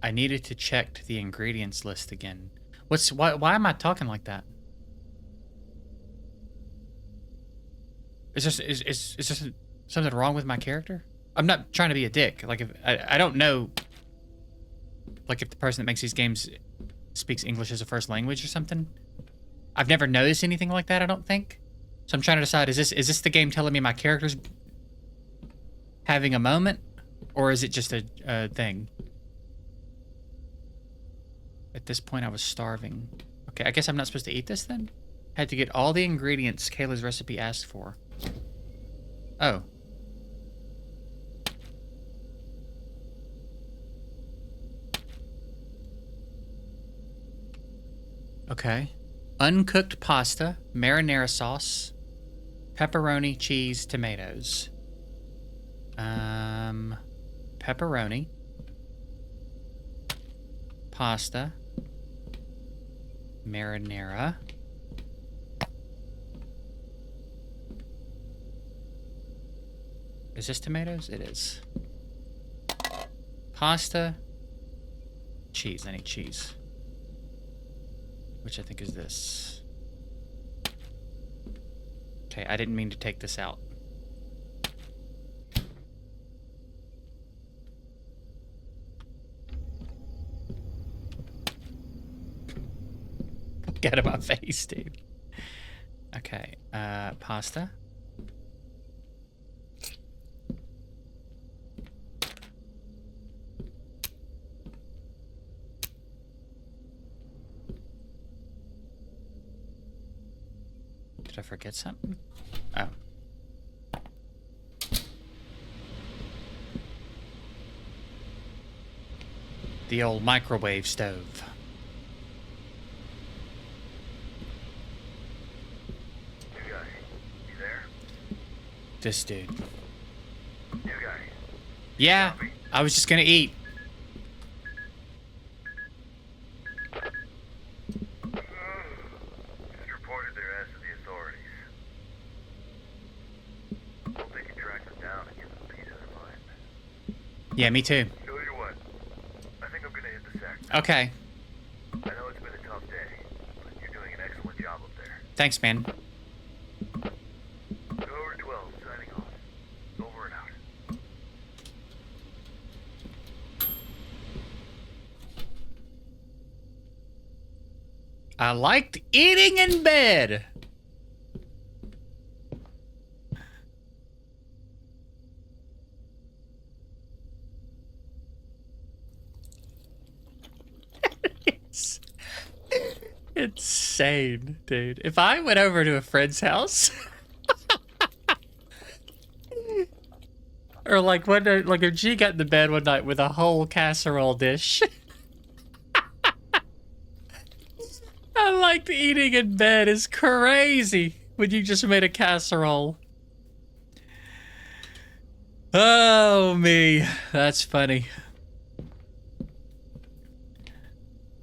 I needed to check the ingredients list again. Why am I talking like that? Is there something wrong with my character? I'm not trying to be a dick. Like, if I don't know, like, if the person that makes these games speaks English as a first language or something. I've never noticed anything like that, I don't think. So I'm trying to decide, is this the game telling me my character's having a moment? Or is it just a thing? At this point, I was starving. Okay, I guess I'm not supposed to eat this then? Had to get all the ingredients Kayla's recipe asked for. Oh. Okay. Uncooked pasta, marinara sauce, pepperoni, cheese, tomatoes. Pepperoni, pasta, marinara, is this tomatoes? It is. Pasta, cheese. I need cheese. Which I think is this. Okay, I didn't mean to take this out. Get out of my face, dude. Okay, pasta. Did I forget something? Oh. The old microwave stove. You guy, you there? This dude. You guy. Yeah, I was just gonna eat. Just reported their ass to the authorities. Hope they can track them down and give them peace of their mind. Yeah, me too. Tell you what, I think I'm gonna hit the sack. Okay. I know it's been a tough day, but you're doing an excellent job up there. Thanks, man. Over 12, signing off. Over and out. I liked eating in bed. It's insane, dude. If I went over to a friend's house, or like if G got into bed one night with a whole casserole dish. I liked eating in bed is crazy when you just made a casserole. Oh, me. That's funny.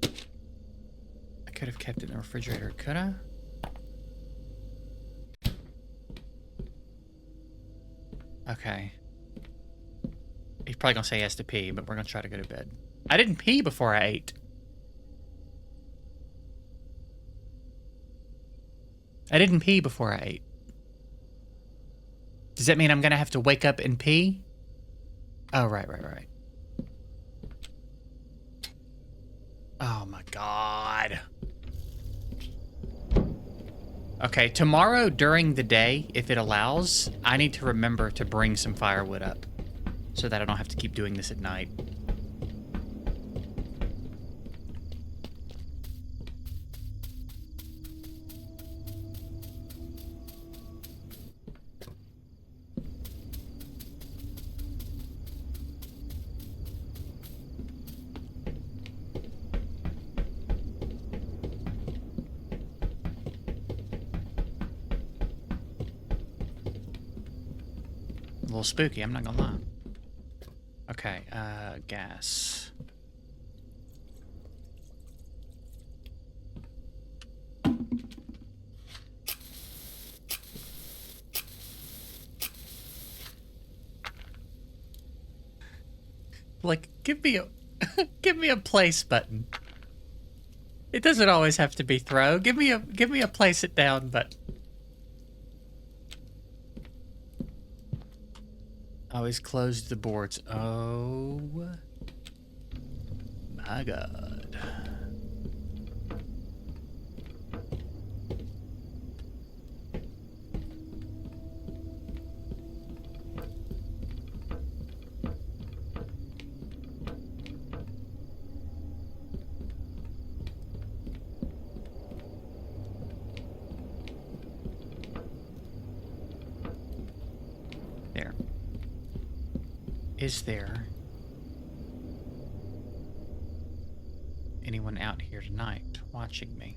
I could have kept it in the refrigerator, could I? Okay. He's probably gonna say he has to pee, but we're gonna try to go to bed. I didn't pee before I ate. I didn't pee before I ate. Does that mean I'm gonna have to wake up and pee? Oh, right. Oh my god. Okay, tomorrow during the day, if it allows, I need to remember to bring some firewood up so that I don't have to keep doing this at night. little spooky, I'm not gonna lie. Okay, gas. Like, give me a give me a place button. It doesn't always have to be throw. Give me a place it down button. Always close the boards. Oh my god. There. Is there anyone out here tonight watching me?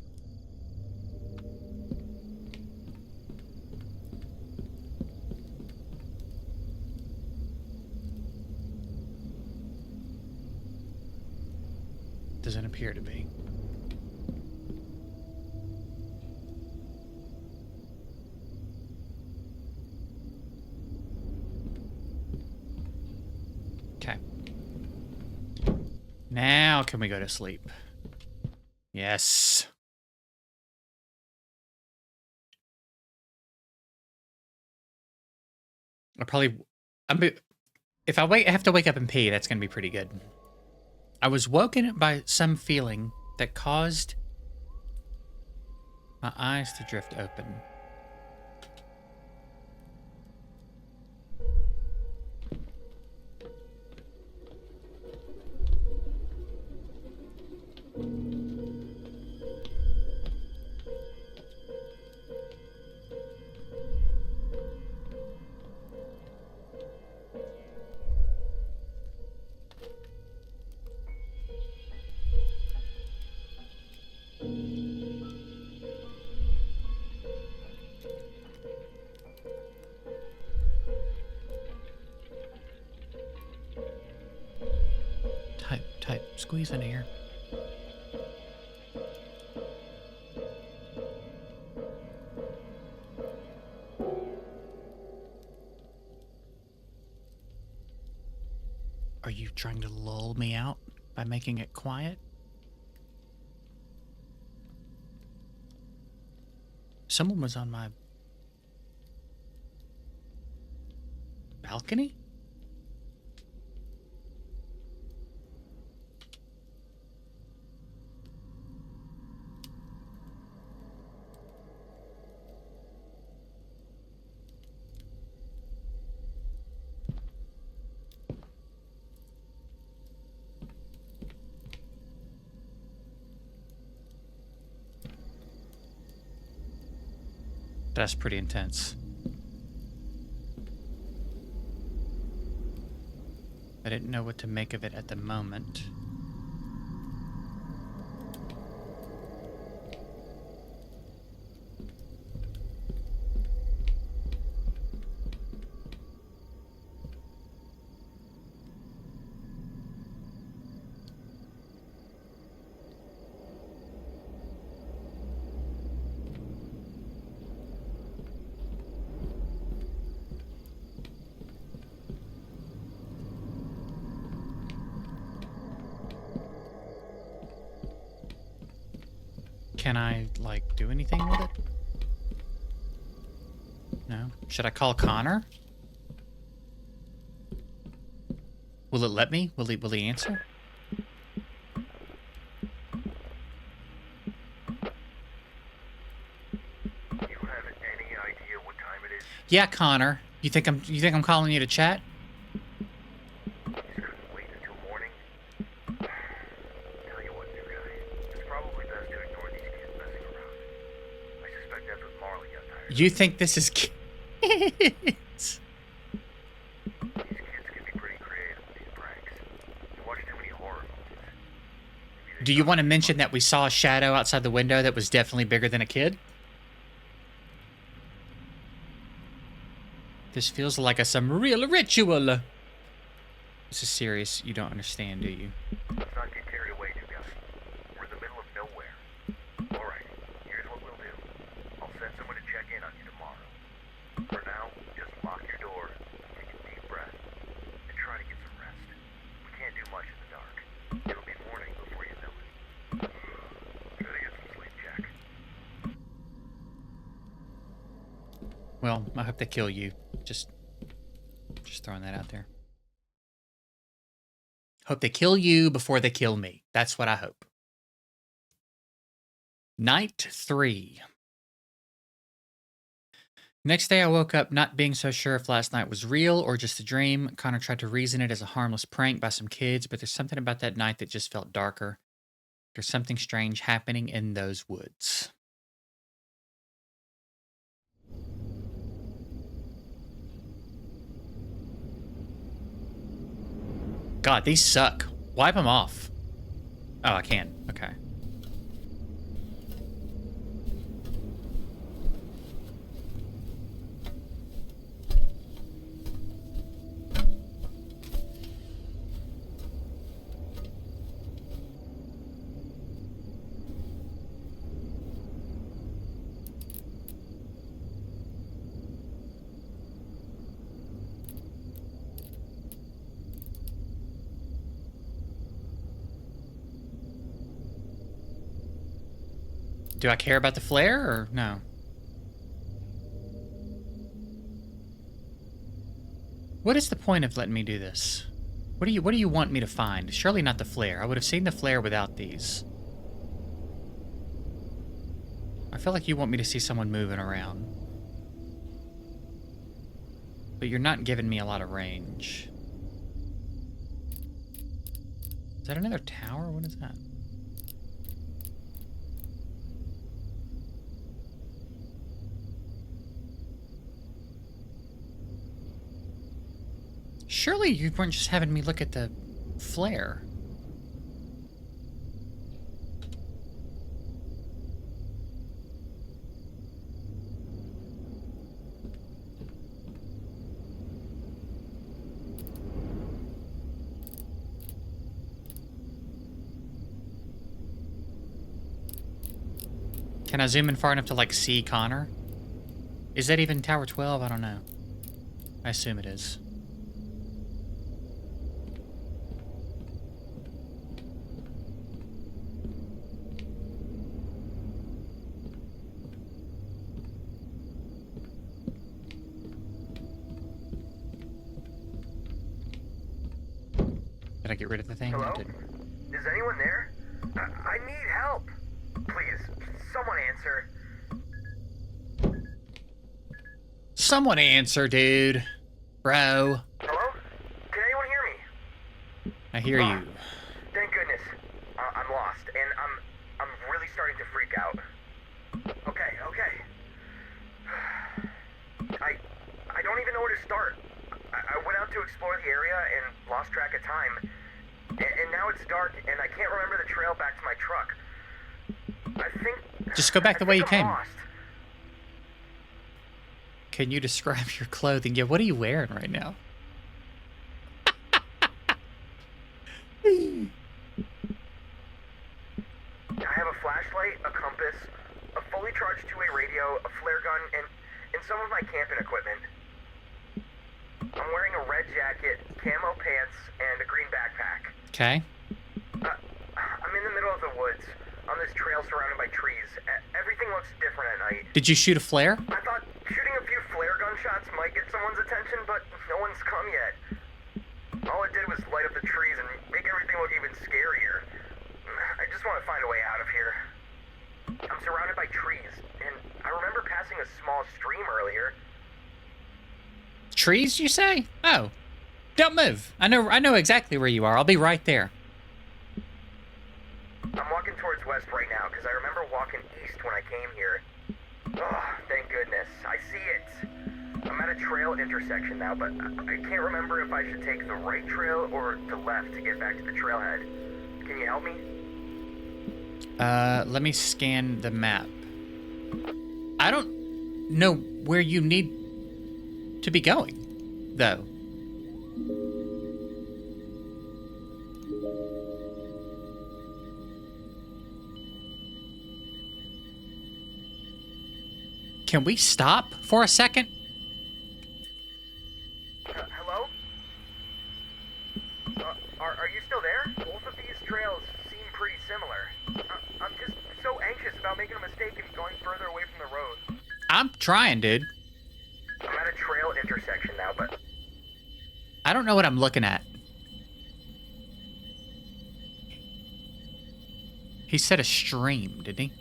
Doesn't appear to be. Okay. Now can we go to sleep? Yes. If I have to wake up and pee, that's gonna be pretty good. I was woken by some feeling that caused my eyes to drift open. Squeeze in here. Are you trying to lull me out by making it quiet? Someone was on my balcony? That's pretty intense. I didn't know what to make of it at the moment. Can I, like, do anything with it? No? Should I call Connor? Will it let me? Will he answer? You have any idea what time it is? Yeah, Connor. You think I'm calling you to chat? You couldn't wait until morning? Tell you what, new guy. It's probably best to ignore these kids messing around. I suspect that's what Marley got tired of. You think this is kids? These kids can be pretty creative with these pranks. You watch too many horror movies. Maybe they Do you want to mention that we saw a shadow outside the window that was definitely bigger than a kid? This feels like some real ritual. This is serious. You don't understand, do you? Let's not get carried away, you guys. We're in the middle of nowhere. Alright, here's what we'll do. I'll send someone to check in on you tomorrow. For now, just lock your door, take a deep breath, and try to get some rest. We can't do much in the dark. It'll be morning before you know it. Try to get some sleep, Jack. Well, I hope they kill you. Just throwing that out there. Hope they kill you before they kill me. That's what I hope. Night 3. Next day, I woke up not being so sure if last night was real or just a dream. Connor tried to reason it as a harmless prank by some kids, but there's something about that night that just felt darker. There's something strange happening in those woods. God, these suck. Wipe them off. Oh, I can. Okay. Do I care about the flare or no? What is the point of letting me do this? What do you want me to find? Surely not the flare. I would have seen the flare without these. I feel like you want me to see someone moving around. But you're not giving me a lot of range. Is that another tower? What is that? Surely you weren't just having me look at the flare. Can I zoom in far enough to, like, see Connor? Is that even Tower 12? I don't know. I assume it is. Did I get rid of the thing? Hello? I didn't. Is anyone there? I need help. Please, someone answer. Someone answer, dude. Bro. Hello? Can anyone hear me? I hear you. Thank goodness. I'm lost, and I'm really starting to freak out. Okay. I don't even know where to start. I went out to explore the area and lost track of time. And now it's dark, and I can't remember the trail back to my truck. I think... Just go back the way you came. Lost. Can you describe your clothing? Yeah, what are you wearing right now? I have a flashlight, a compass, a fully charged two-way radio, a flare gun, and some of my camping equipment. I'm wearing a red jacket, camo pants, and a green backpack. Okay. I'm in the middle of the woods, on this trail surrounded by trees. Everything looks different at night. Did you shoot a flare? I thought shooting a few flare gun shots might get someone's attention, but no one's come yet. All it did was light up the trees and make everything look even scarier. I just want to find a way out of here. I'm surrounded by trees, and I remember passing a small stream earlier. Trees, you say? Oh. Don't move. I know exactly where you are. I'll be right there. I'm walking towards west right now, because I remember walking east when I came here. Oh, thank goodness. I see it. I'm at a trail intersection now, but I can't remember if I should take the right trail or the left to get back to the trailhead. Can you help me? Let me scan the map. I don't know where you need to be going, though. Can we stop for a second? Hello? Are you still there? Both of these trails seem pretty similar. I'm just so anxious about making a mistake and going further away from the road. I'm trying, dude. I'm at a trail intersection now, but... I don't know what I'm looking at. He said a stream, didn't he?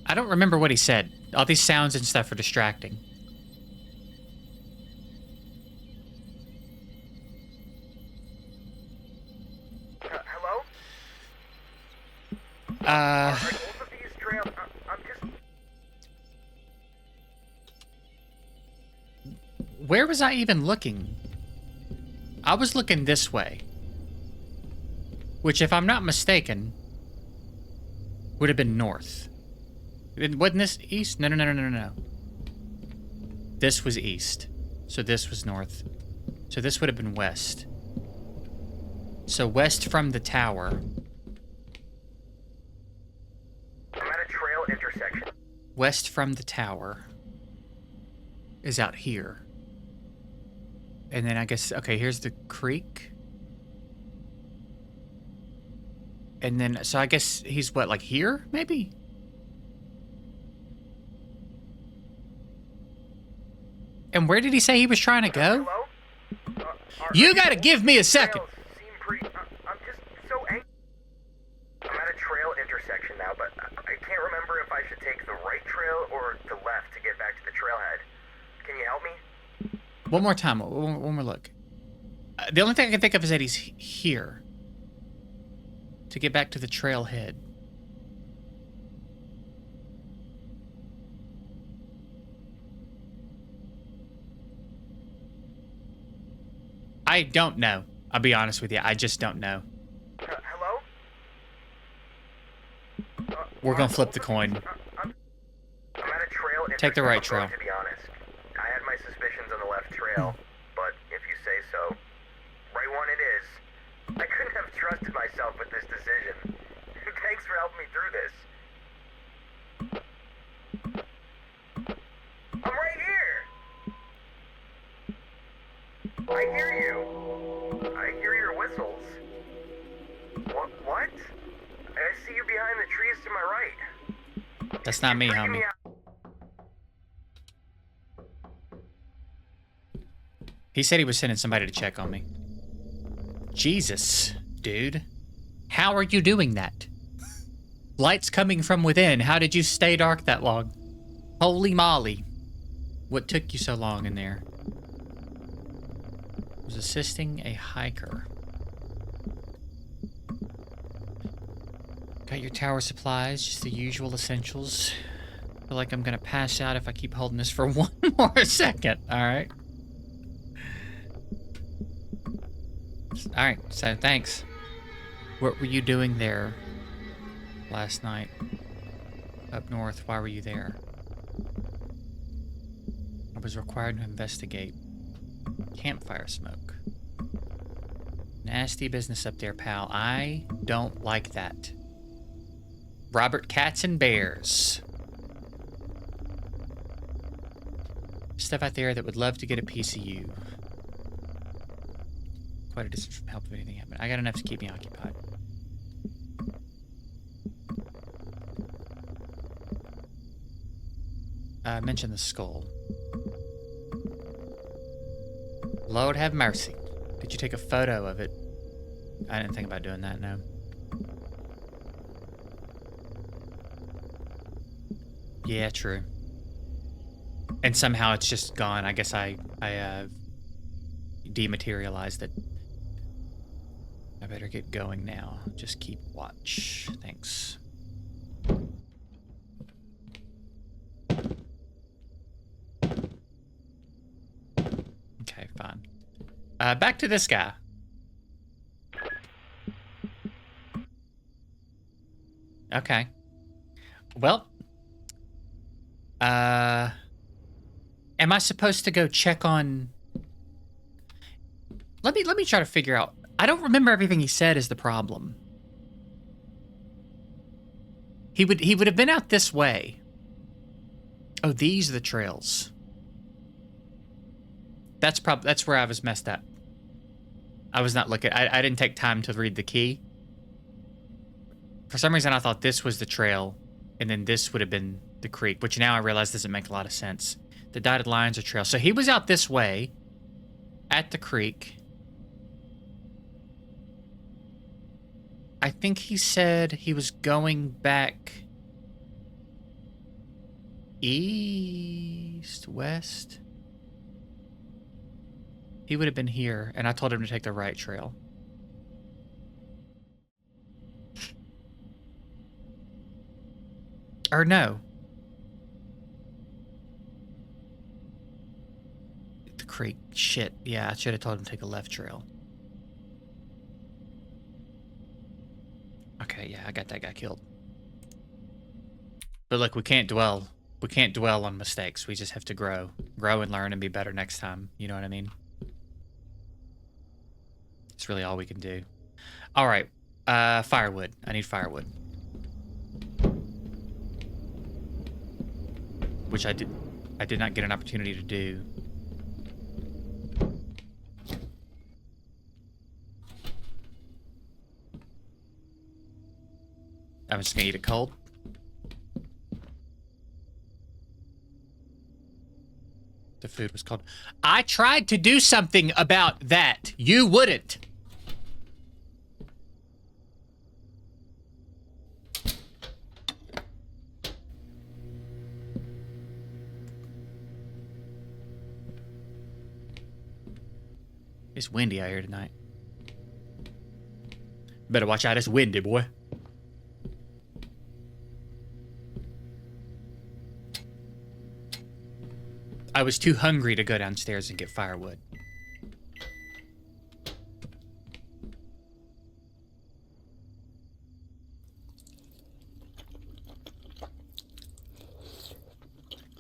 I don't remember what he said. All these sounds and stuff are distracting. Hello? Are both of these trails... I'm just... Where was I even looking? I was looking this way. Which, if I'm not mistaken, would have been north. Wasn't this east? No. This was east. So this was north. So this would have been west. So west from the tower. I'm at a trail intersection. West from the tower is out here. And then I guess, okay, here's the creek. And then, so I guess he's what, like here, maybe? And where did he say he was trying to go? Hello? You gotta give me a second. Seem pretty... I'm just so angry. I'm at a trail intersection now, but I can't remember if I should take the right trail or the left to get back to the trailhead. Can you help me? One more time, one more look. The only thing I can think of is that he's here. To get back to the trailhead. I don't know. I'll be honest with you. I just don't know. Hello? We're gonna flip the coin. I'm at a trail Take the right trail. To be honest, I had my suspicions on the left trail, but if you say so, right one it is. I couldn't have trusted myself with this decision. Thanks for helping me through this. I'm right here! I hear you. I hear your whistles. What? I see you behind the trees to my right. That's not me, You're freaking homie. me out. He said he was sending somebody to check on me. Jesus, dude. How are you doing that? Light's coming from within. How did you stay dark that long? Holy moly. What took you so long in there? Was assisting a hiker. Got your tower supplies, just the usual essentials. Feel like I'm gonna pass out if I keep holding this for one more second, alright? Alright, so thanks. What were you doing there last night? Up north, why were you there? I was required to investigate. Campfire smoke. Nasty business up there, pal. I don't like that. Robert Cats and Bears. Stuff out there that would love to get a piece of you. Quite a distance from help if anything happened. I got enough to keep me occupied. Mention the skull. Lord have mercy. Did you take a photo of it? I didn't think about doing that, no. Yeah, true. And somehow it's just gone. I guess I dematerialized it. I better get going now. Just keep watch. Thanks. Okay, fine. Back to this guy. Okay. Well. Am I supposed to go check on... Let me try to figure out. I don't remember everything he said is the problem. He would have been out this way. Oh, these are the trails. That's where I was messed up. I was not looking. I didn't take time to read the key. For some reason, I thought this was the trail, and then this would have been the creek, which now I realize doesn't make a lot of sense. The dotted lines are trails. So he was out this way, at the creek. I think he said he was going back east, west. He would have been here, and I told him to take the right trail. Or no. The creek. Shit. Yeah, I should have told him to take a left trail. Okay, yeah, I got that guy killed. But look, we can't dwell on mistakes. We just have to grow and learn and be better next time. You know what I mean? It's really all we can do. All right, firewood. I need firewood. Which I did not get an opportunity to do. I'm just gonna eat it cold. The food was cold. I tried to do something about that. You wouldn't. It's windy out here tonight. Better watch out, it's windy, boy. I was too hungry to go downstairs and get firewood.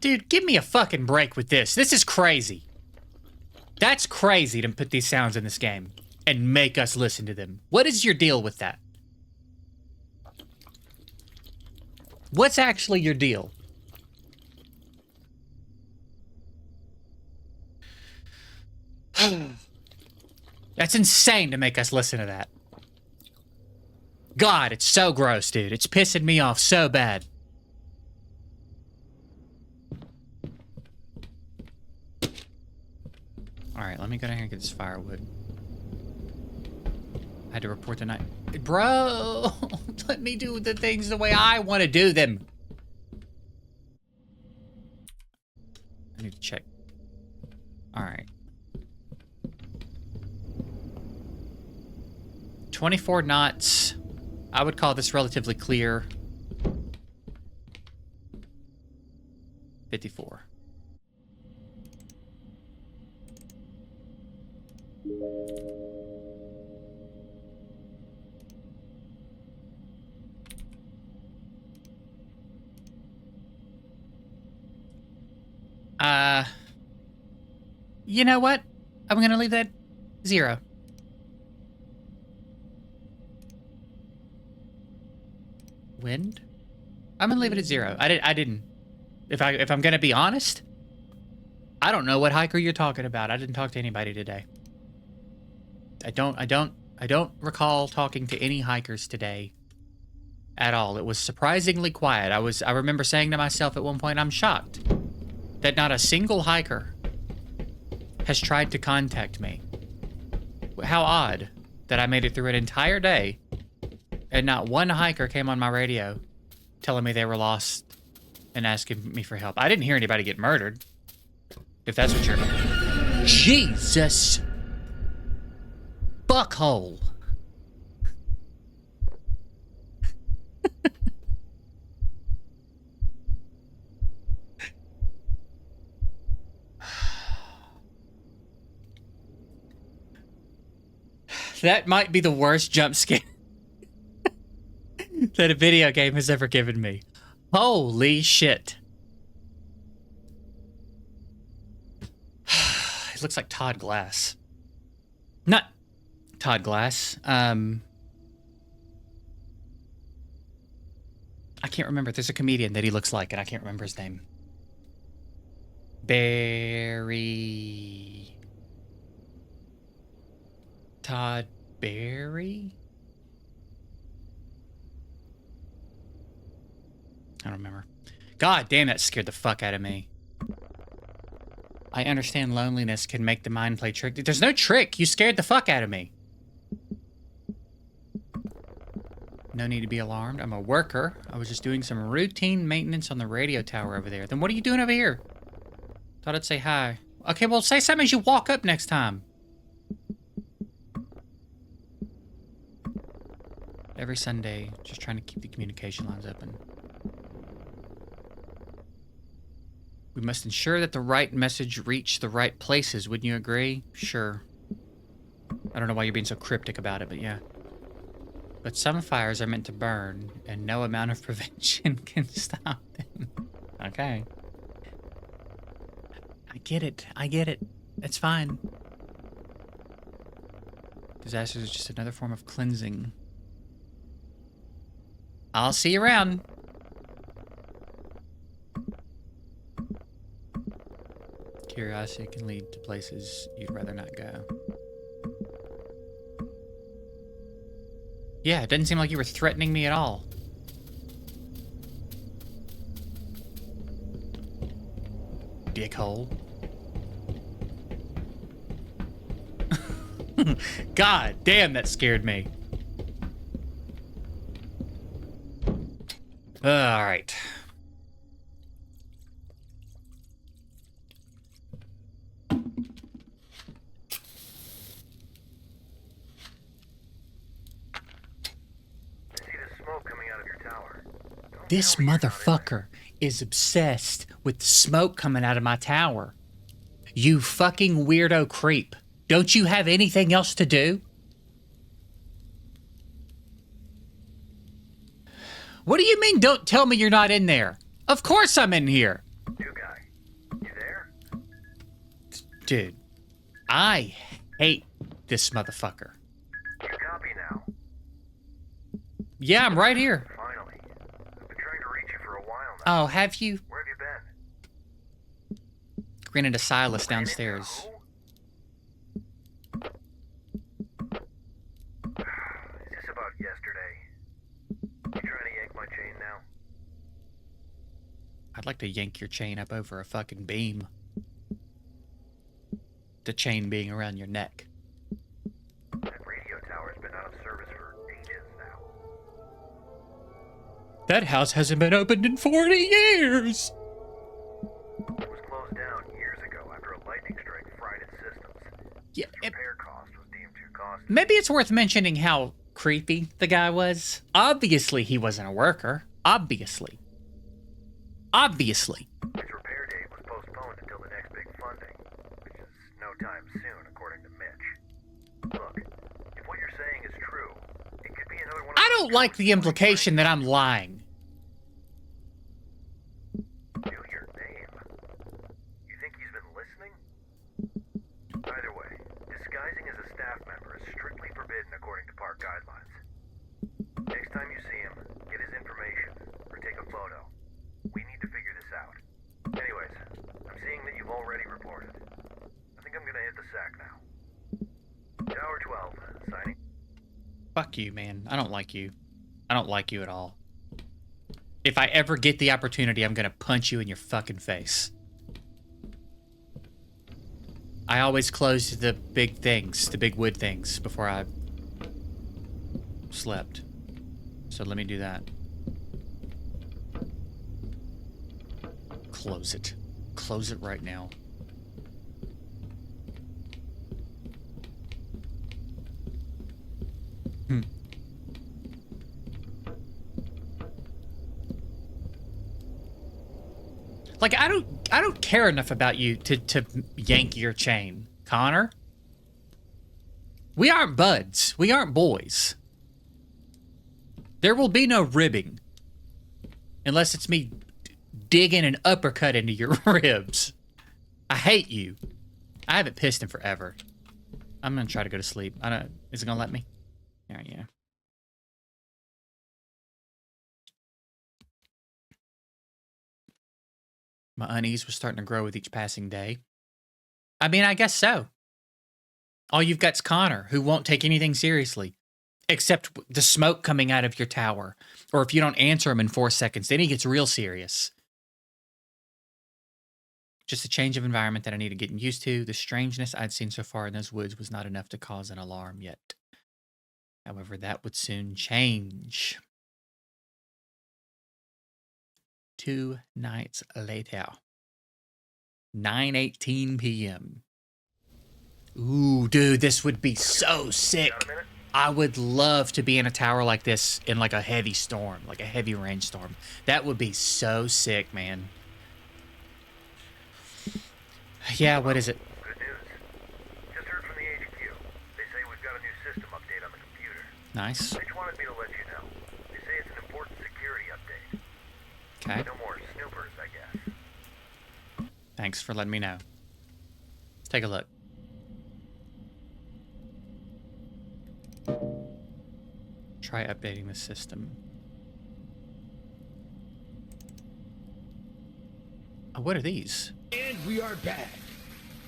Dude, give me a fucking break with this. This is crazy. That's crazy to put these sounds in this game and make us listen to them. What is your deal with that? What's actually your deal? That's insane to make us listen to that. God, it's so gross, dude. It's pissing me off so bad. Alright, let me go down here and get this firewood. I had to report the night. Bro, let me do the things the way I want to do them. I need to check. Alright. 24 knots. I would call this relatively clear. 54. You know what? I'm gonna leave that 0. Wind? I'm gonna leave it at 0. I didn't. If I'm gonna be honest, I don't know what hiker you're talking about. I didn't talk to anybody today. I don't recall talking to any hikers today at all. It was surprisingly quiet. I remember saying to myself at one point, I'm shocked that not a single hiker has tried to contact me. How odd that I made it through an entire day and not one hiker came on my radio telling me they were lost and asking me for help. I didn't hear anybody get murdered, if that's what you're... Jesus! Buckhole! That might be the worst jump scare that a video game has ever given me. Holy shit. He looks like Todd Glass. Not Todd Glass. I can't remember. There's a comedian that he looks like, and I can't remember his name. Barry... Todd Barry? I don't remember. God damn, that scared the fuck out of me. I understand loneliness can make the mind play trick. There's no trick. You scared the fuck out of me. No need to be alarmed. I'm a worker. I was just doing some routine maintenance on the radio tower over there. Then what are you doing over here? Thought I'd say hi. Okay, well, say something as you walk up next time. Every Sunday, just trying to keep the communication lines open. We must ensure that the right message reach the right places, wouldn't you agree? Sure. I don't know why you're being so cryptic about it, but yeah. But some fires are meant to burn, and no amount of prevention can stop them. Okay. I get it. I get it. It's fine. Disasters is just another form of cleansing. I'll see you around. Curiosity can lead to places you'd rather not go. Yeah, it doesn't seem like you were threatening me at all. Dickhole. God damn, that scared me. Alright. This motherfucker is obsessed with the smoke coming out of my tower. You fucking weirdo creep. Don't you have anything else to do? What do you mean, don't tell me you're not in there? Of course I'm in here. New guy, you there? Dude, I hate this motherfucker. You copy now? Yeah, I'm right here. Finally. I've been trying to reach you for a while now. Oh, have you? Where have you been? Granted a Silas downstairs. Is this about yesterday? You trying to yank my chain now? I'd like to yank your chain up over a fucking beam. The chain being around your neck. That radio tower's been out of service for ages now. That house hasn't been opened in 40 years! It was closed down years ago after a lightning strike fried its systems. Yeah, Its repair cost was deemed too costly. maybe it's worth mentioning how creepy the guy was. Obviously, he wasn't a worker. Obviously. Obviously. Its repair date was postponed until the next big funding, which is no time soon, according to Mitch. Look, if what you're saying is true, it could be another one of I those don't like the implication that I'm lying. Knew your name. You think he's been listening? Either way, disguising as a staff member is strictly forbidden according to park guidelines. Next time you see him, get his information, or take a photo. We need to figure this out. Anyways, I'm seeing that you've already reported. I think I'm gonna hit the sack now. Tower 12, signing. Fuck you, man. I don't like you. I don't like you at all. If I ever get the opportunity, I'm gonna punch you in your fucking face. I always closed the big things, the big wood things, before I slept. So let me do that. Close it. Close it right now. Like, I don't care enough about you to yank your chain, Connor. We aren't buds. We aren't boys. There will be no ribbing. Unless it's me digging an uppercut into your ribs. I hate you. I haven't pissed in forever. I'm gonna try to go to sleep. I don't. Is it gonna let me? Yeah, yeah. My unease was starting to grow with each passing day. I mean, I guess so. All you've got's Connor, who won't take anything seriously, except the smoke coming out of your tower. Or if you don't answer him in 4 seconds, then he gets real serious. Just a change of environment that I needed getting used to. The strangeness I'd seen so far in those woods was not enough to cause an alarm yet. However, that would soon change. 2 nights later. 9:18 p.m. Ooh, dude, this would be so sick. I would love to be in a tower like this in like a heavy storm, like a heavy rainstorm. That would be so sick, man. Yeah, what is it? Good news. Just heard from the HQ. They say we've got a new system update on the computer. Nice. They just wanted me to let you know. They say it's an important security update. Okay. No more snoopers, I guess. Thanks for letting me know. Let's take a look. Try updating the system. Oh, what are these? And we are back.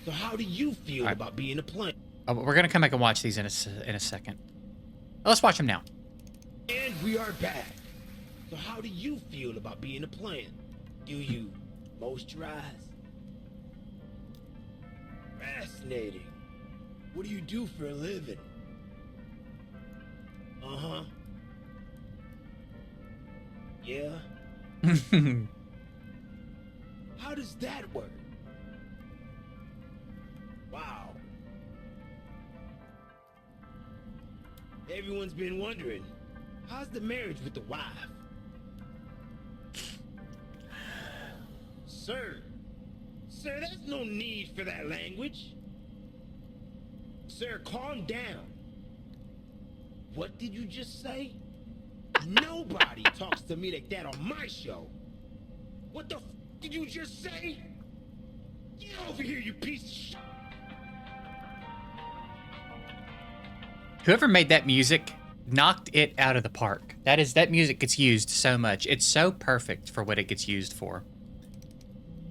So how do you feel about being a plane? Oh, we're gonna come back and watch these in a second. Let's watch them now. And we are back. So how do you feel about being a plant? Do you moisturize? Fascinating. What do you do for a living? Uh-huh. Yeah? How does that work? Wow. Everyone's been wondering, how's the marriage with the wife? Sir, there's no need for that language. Sir, calm down. What did you just say? Nobody talks to me like that on my show. What the f did you just say? Get over here, you piece of shit. Whoever made that music knocked it out of the park. That music gets used so much. It's so perfect for what it gets used for.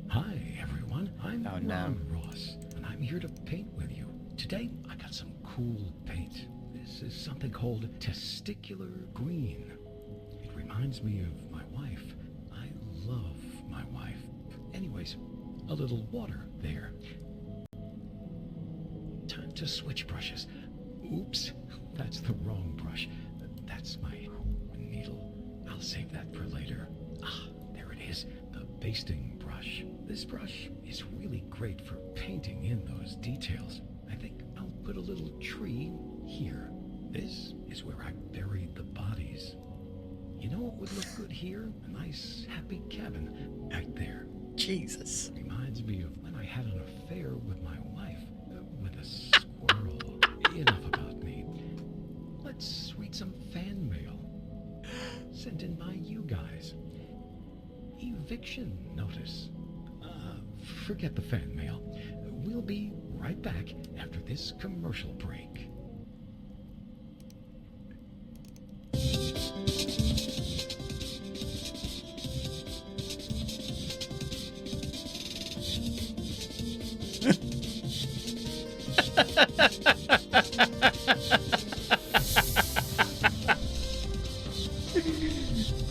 Hi, everyone. I'm Oh, no. Ron Ross, and I'm here to paint with you. Today, I got some cool paint. This is something called testicular green. It reminds me of my wife. I love my wife. Anyways, a little water there. Time to switch brushes. Oops, that's the wrong brush. That's my needle. I'll save that for later. Ah, there it is, the basting brush. This brush is really great for painting in those details. I think I'll put a little tree here. This is where I buried the bodies. You know what would look good here? A nice, happy cabin right there. Jesus. Reminds me of when I had an affair with my wife, with a squirrel. Enough about me. Let's read some fan mail sent in by you guys. Eviction notice. Forget the fan mail. We'll be right back after this commercial break.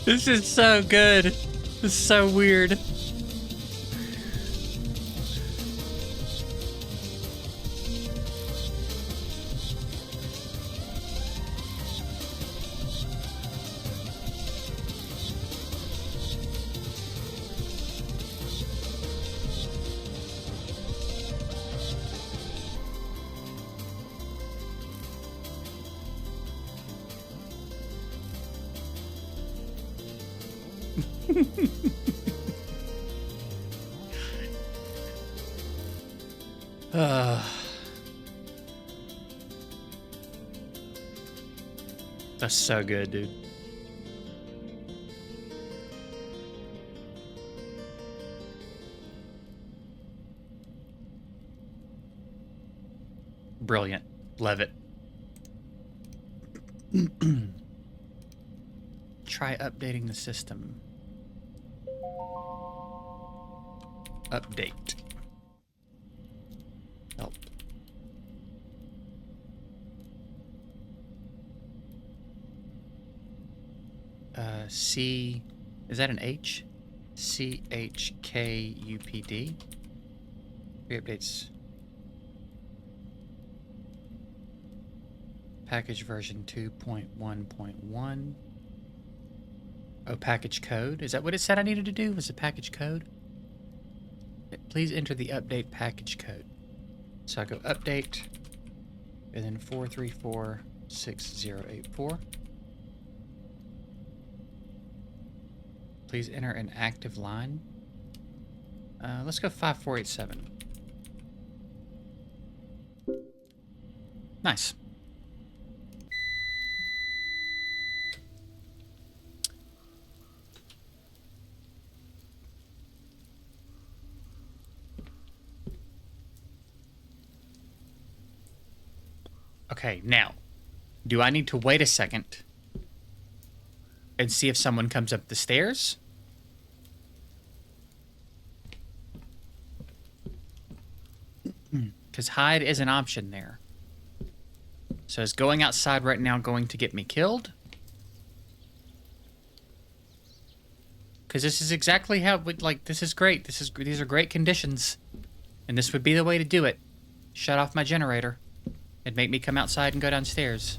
This is so good. This is so weird. That's so good, dude. Brilliant. Love it. Try updating the system. Update. Help. C... Is that an H? CHKUPD? Re-updates. Package version 2.1.1. Oh, package code. Is that what it said I needed to do? Was it package code? Please enter the update package code. So I go update, and then 4346084. Please enter an active line. Let's go 5487. Nice. Okay, now, do I need to wait a second and see if someone comes up the stairs? Because hide is an option there. So is going outside right now going to get me killed? Because this is exactly how, this is great. These are great conditions. And this would be the way to do it. Shut off my generator. It'd make me come outside and go downstairs.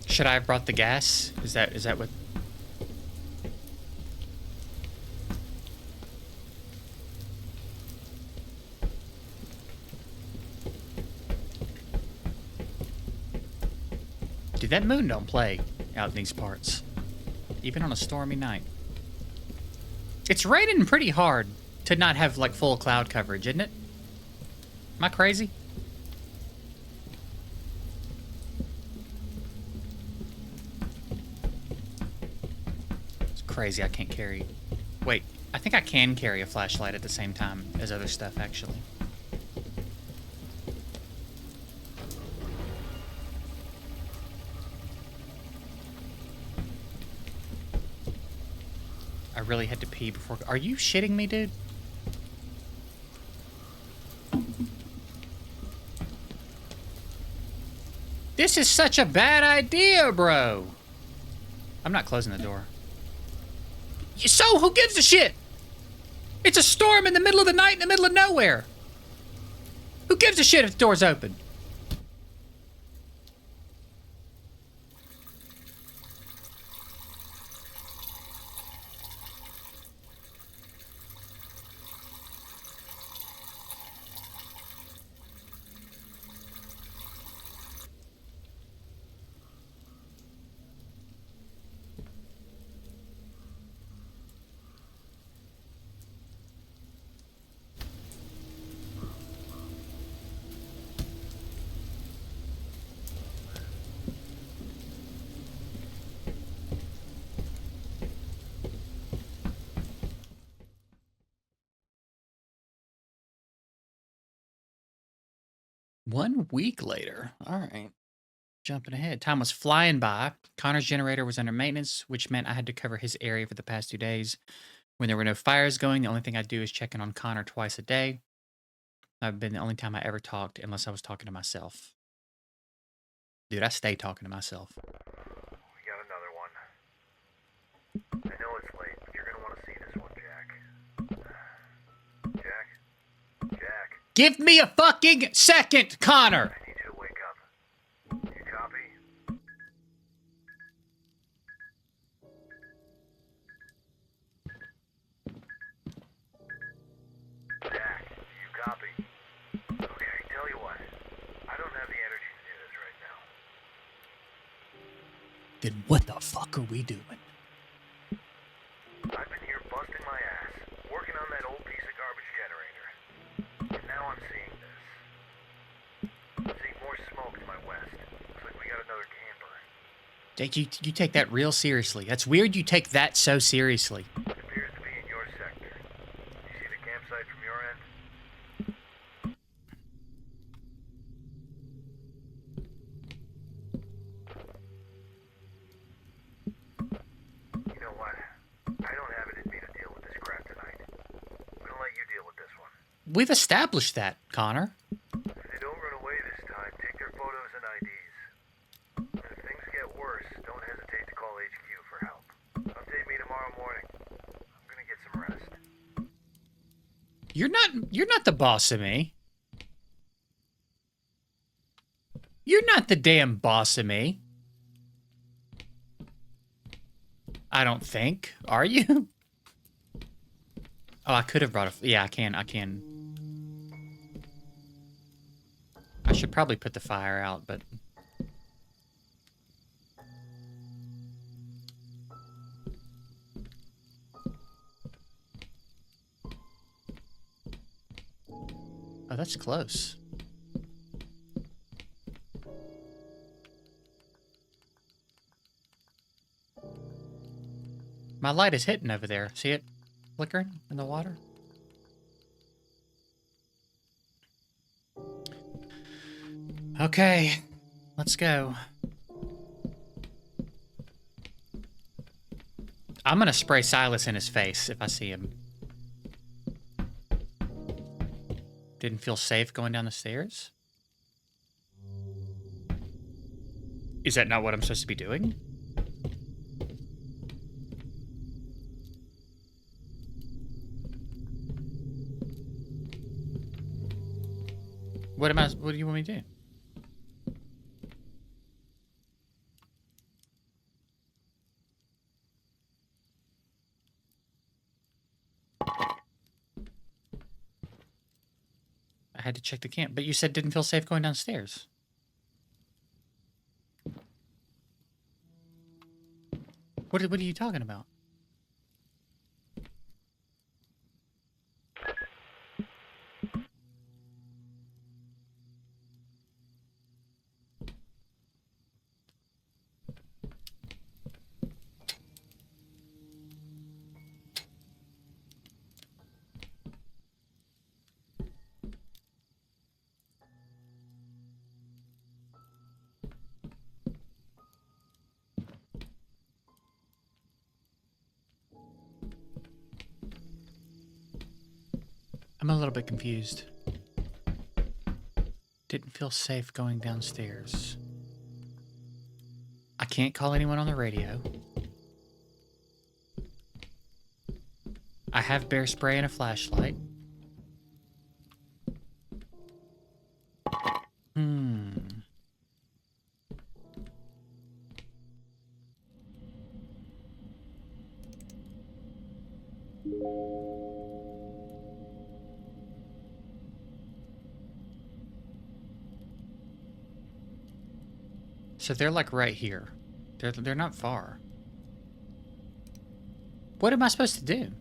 Should I have brought the gas? Is that what? Dude, that moon don't play out in these parts. Even on a stormy night. It's raining pretty hard to not have, like, full cloud coverage, isn't it? Am I crazy? It's crazy I can't carry... Wait, I think I can carry a flashlight at the same time as other stuff, actually. I really had to pee before... Are you shitting me, dude? This is such a bad idea, bro. I'm not closing the door. So, who gives a shit? It's a storm in the middle of the night in the middle of nowhere. Who gives a shit if the door's open? One week later. All right. Jumping ahead. Time was flying by. Connor's generator was under maintenance, which meant I had to cover his area for the past 2 days. When there were no fires going, the only thing I do is check in on Connor twice a day. I've been the only time I ever talked, unless I was talking to myself. Dude, I stay talking to myself. We got another one. I know it's late. You're gonna want to see this one, Jack. Jack? Give me a fucking second, Connor! I need you to wake up. You copy? Jack, you copy? Okay, tell you what. I don't have the energy to do this right now. Then what the fuck are we doing? how I'm seeing this. I'm seeing more smoke to my west. Looks like we got another camper. Jake, you take that real seriously. That's weird you take that so seriously. It appears to be in your sector. You see the campsite from your end? You know what? I don't have it in me to deal with this crap tonight. I'm gonna let you deal with this one. We've established that, Connor. If they don't run away this time, take their photos and IDs. And if things get worse, don't hesitate to call HQ for help. Update me tomorrow morning. I'm gonna get some rest. You're not the boss of me. You're not the damn boss of me. I don't think. Are you? Oh, I could have brought a... Yeah, I can. I should probably put the fire out, but... Oh, that's close. My light is hitting over there. See it flickering in the water? Okay, let's go. I'm gonna spray Silas in his face if I see him. Didn't feel safe going down the stairs? Is that not what I'm supposed to be doing? What do you want me to do? I had to check the camp, but you said didn't feel safe going downstairs. What are you talking about? I'm a little bit confused. Didn't feel safe going downstairs. I can't call anyone on the radio. I have bear spray and a flashlight. So they're like right here. They're not far. What am I supposed to do?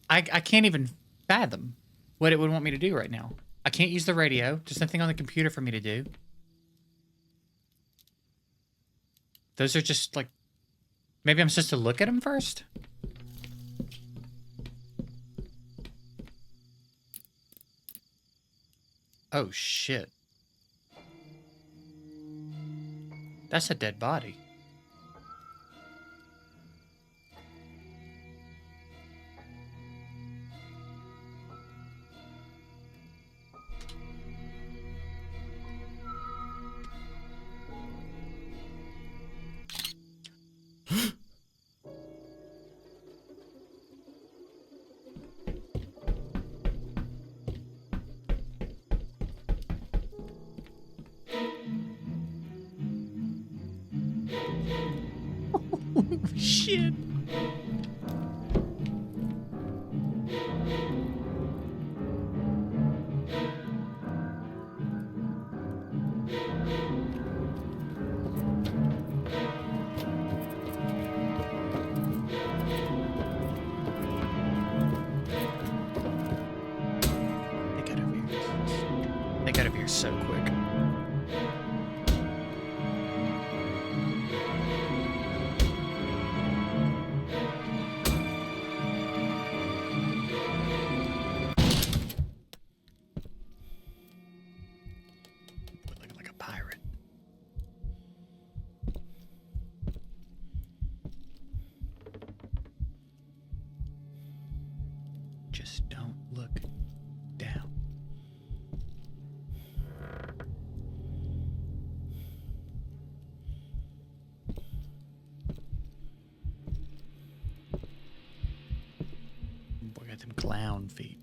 I can't even fathom what it would want me to do right now. I can't use the radio. There's nothing on the computer for me to do. Those are just like... Maybe I'm supposed to look at them first? Oh, shit. That's a dead body. Shit. They got over here so quick. Looking like a pirate. Just don't look down. Boy, got them clown feet.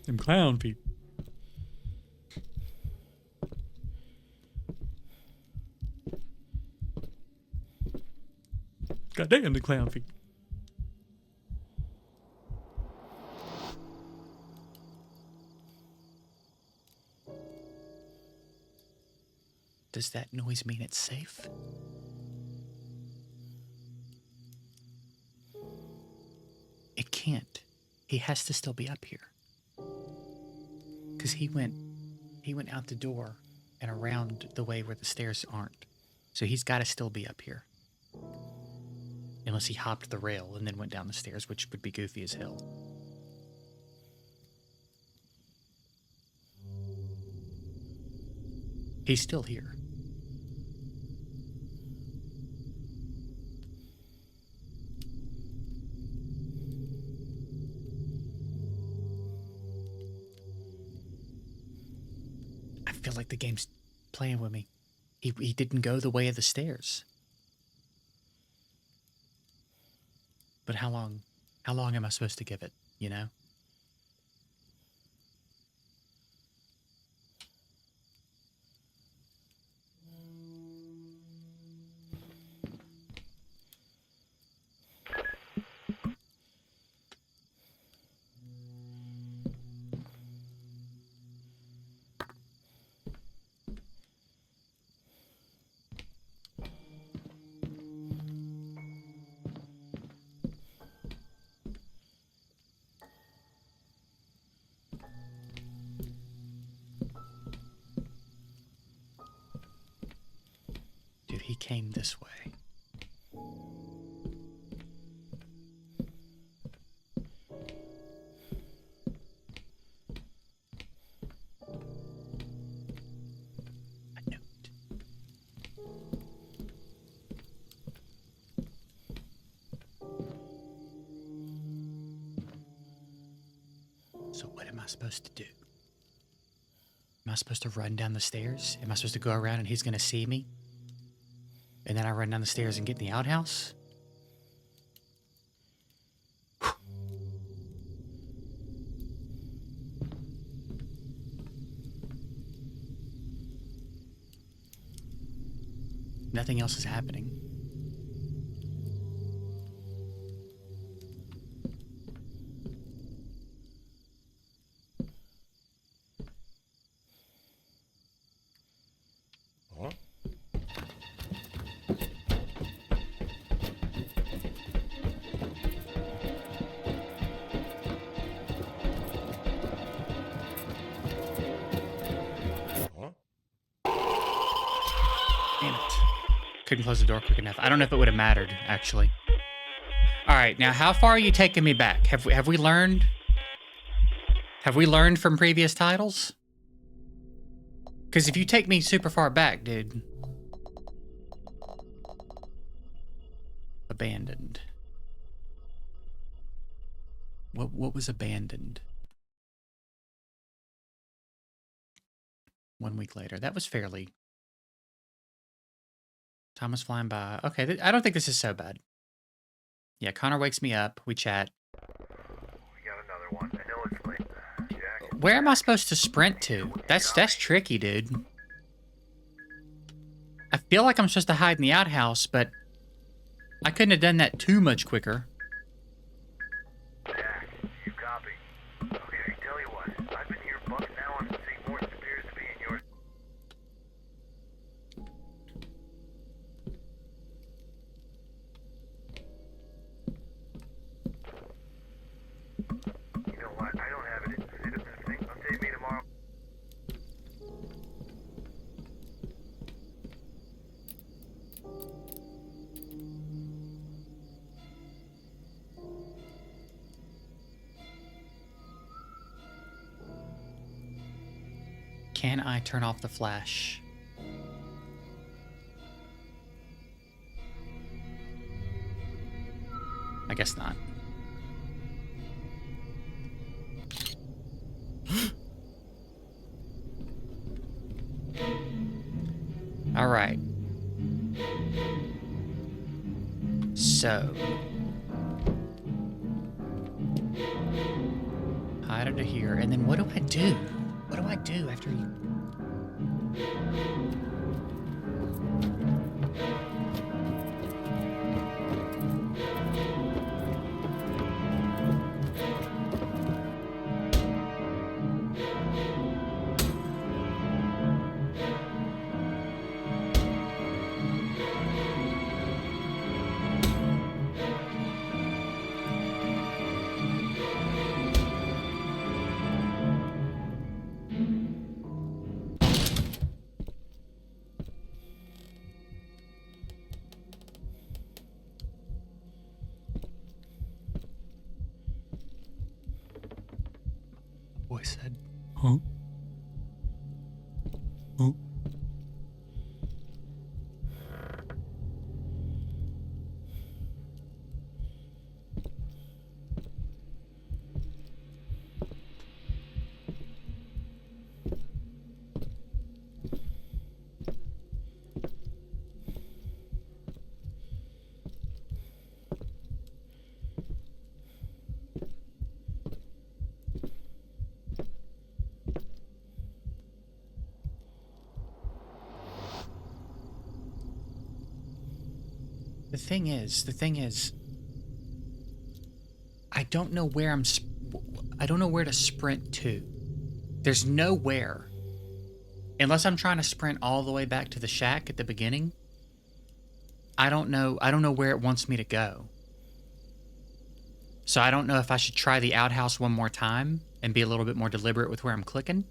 Them clown feet. Goddamn, the clown feet. Does that noise mean it's safe? It can't. He has to still be up here. Because he went out the door and around the way where the stairs aren't. So he's got to still be up here. Unless he hopped the rail and then went down the stairs, which would be goofy as hell. He's still here. I feel like the game's playing with me. He didn't go the way of the stairs. But how long am I supposed to give it, you know? Dude, he came this way. A note. So what am I supposed to do? Am I supposed to run down the stairs? Am I supposed to go around and he's gonna see me? And then I run down the stairs and get in the outhouse? Nothing else is happening. Huh? Damn it. Couldn't close the door quick enough. I don't know if it would have mattered, actually. Alright, now how far are you taking me back? Have we learned? Have we learned from previous titles? Because if you take me super far back, dude. Abandoned. What was abandoned? 1 week later. That was fairly... Time was flying by. Okay, I don't think this is so bad. Yeah, Connor wakes me up. We chat. We got another one. I know it's late. Jack. Where am I supposed to sprint to? That's tricky, dude. I feel like I'm supposed to hide in the outhouse, but I couldn't have done that too much quicker. Jack, you copy. Okay, tell you what. I've been here bucks now on St. Morton appears to be in your... You know what? I don't have it Can I turn off the flash? I guess not. All right. So, hide under here, and then what do I do? What do I do after you? Voice said, huh? Huh? The thing is, I don't know where I don't know where to sprint to. There's nowhere. Unless I'm trying to sprint all the way back to the shack at the beginning. I don't know where it wants me to go. So I don't know if I should try the outhouse one more time and be a little bit more deliberate with where I'm clicking.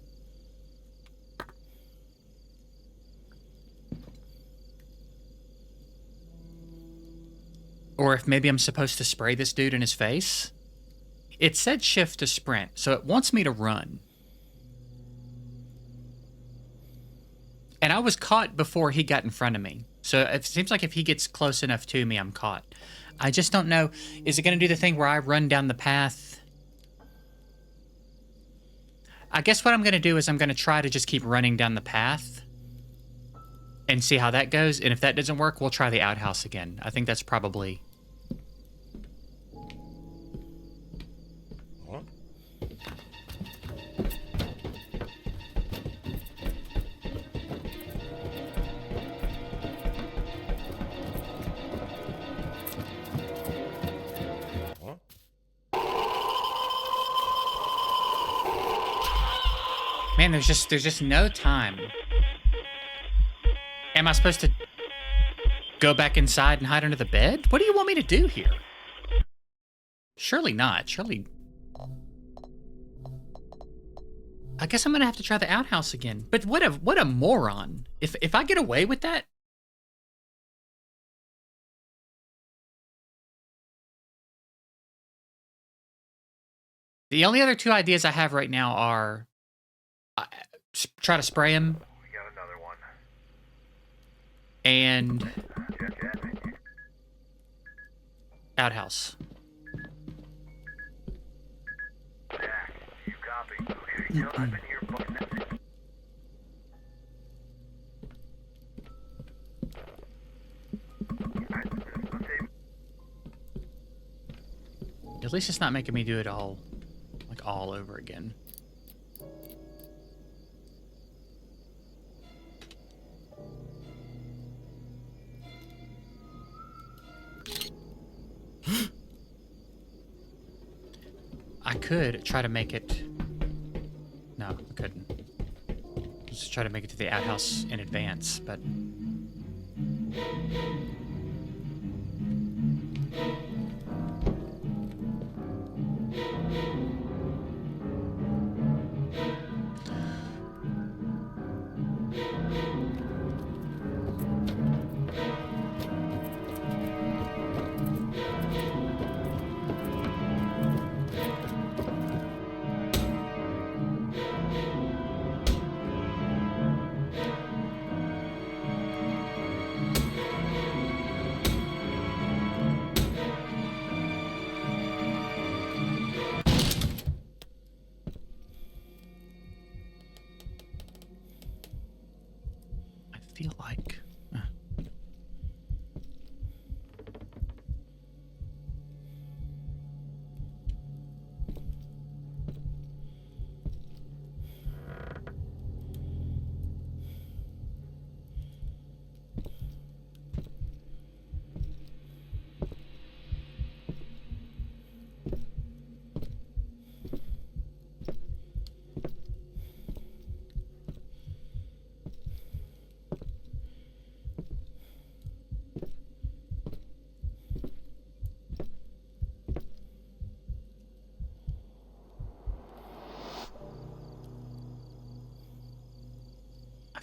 Or if maybe I'm supposed to spray this dude in his face. It said shift to sprint, so it wants me to run. And I was caught before he got in front of me. So it seems like if he gets close enough to me, I'm caught. I just don't know. Is it going to do the thing where I run down the path? I guess what I'm going to do is I'm going to try to just keep running down the path and see how that goes. And if that doesn't work, we'll try the outhouse again. I think that's probably... Man, there's just no time. Am I supposed to go back inside and hide under the bed? What do you want me to do here? Surely not. Surely... I guess I'm gonna have to try the outhouse again. But what a moron. If I get away with that... The only other two ideas I have right now are... try to spray him. We got another one. And... Check. outhouse. Jack, you copy. Okay, I've been here fucking that thing. At least it's not making me do it all, like, all over again. I could try to make it... No, I couldn't. Just try to make it to the outhouse in advance, but...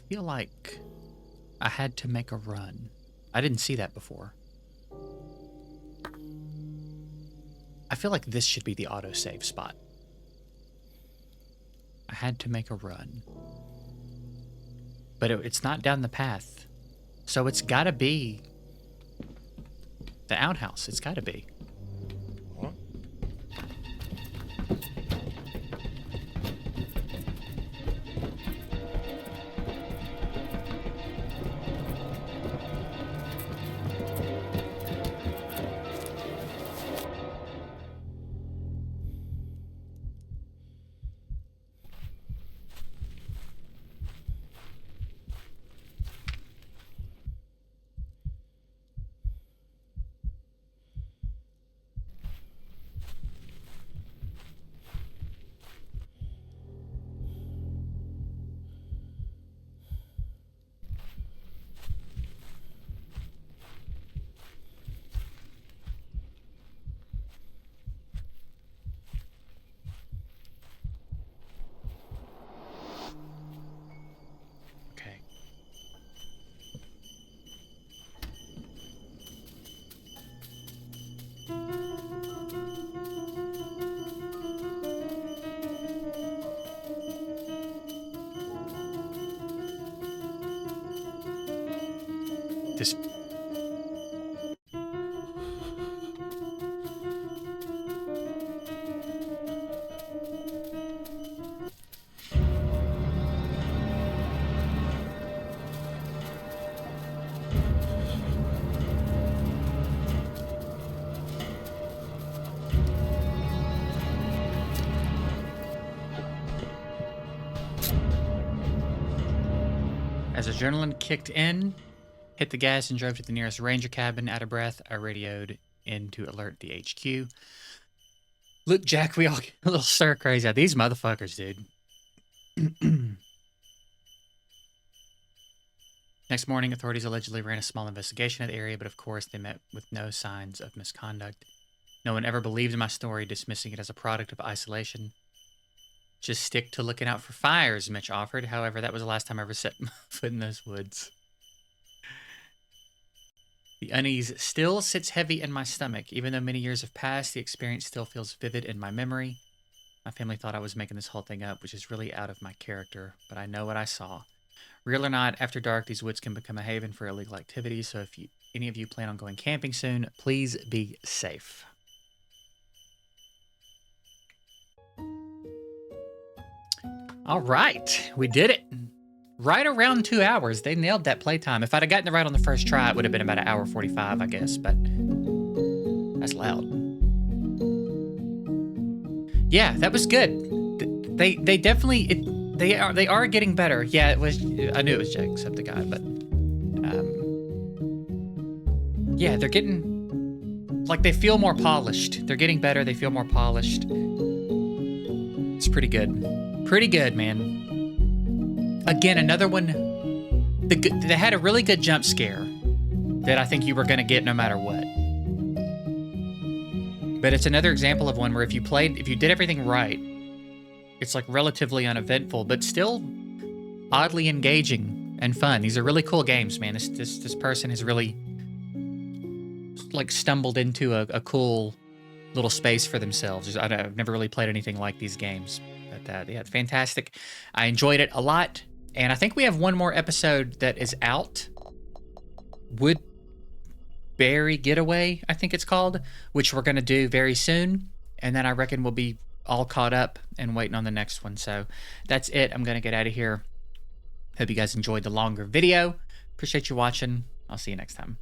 feel like I had to make a run. I didn't see that before. I feel like this should be the autosave spot. I had to make a run. But it's not down the path. So it's gotta be the outhouse. It's gotta be. Huh? Okay. This... As adrenaline kicked in, hit the gas and drove to the nearest ranger cabin. Out of breath, I radioed in to alert the HQ. Look, Jack, we all get a little stir crazy. These motherfuckers, dude. Next morning, authorities allegedly ran a small investigation of the area, but of course they met with no signs of misconduct. No one ever believed my story, dismissing it as a product of isolation. Just stick to looking out for fires, Mitch offered. However, that was the last time I ever set my foot in those woods. The unease still sits heavy in my stomach. Even though many years have passed, the experience still feels vivid in my memory. My family thought I was making this whole thing up, which is really out of my character, but I know what I saw. Real or not, after dark, these woods can become a haven for illegal activities, so if any of you plan on going camping soon, please be safe. All right, we did it. Right around 2 hours. They nailed that playtime. If I'd have gotten it right on the first try, it would have been about 1:45, I guess, but that's loud. Yeah, that was good. They definitely, they are getting better. Yeah, it was, I knew it was Jacksepticeye, but yeah, they're getting, like, they feel more polished. They're getting better. They feel more polished. It's pretty good. Pretty good, man. Again, another one. They had a really good jump scare that I think you were going to get no matter what. But it's another example of one where if you did everything right, it's like relatively uneventful, but still oddly engaging and fun. These are really cool games, man. This person has really like stumbled into a cool little space for themselves. I've never really played anything like these games. But yeah, it's fantastic. I enjoyed it a lot. And I think we have one more episode that is out. Woodbury Getaway, I think it's called, which we're going to do very soon. And then I reckon we'll be all caught up and waiting on the next one. So that's it. I'm going to get out of here. Hope you guys enjoyed the longer video. Appreciate you watching. I'll see you next time.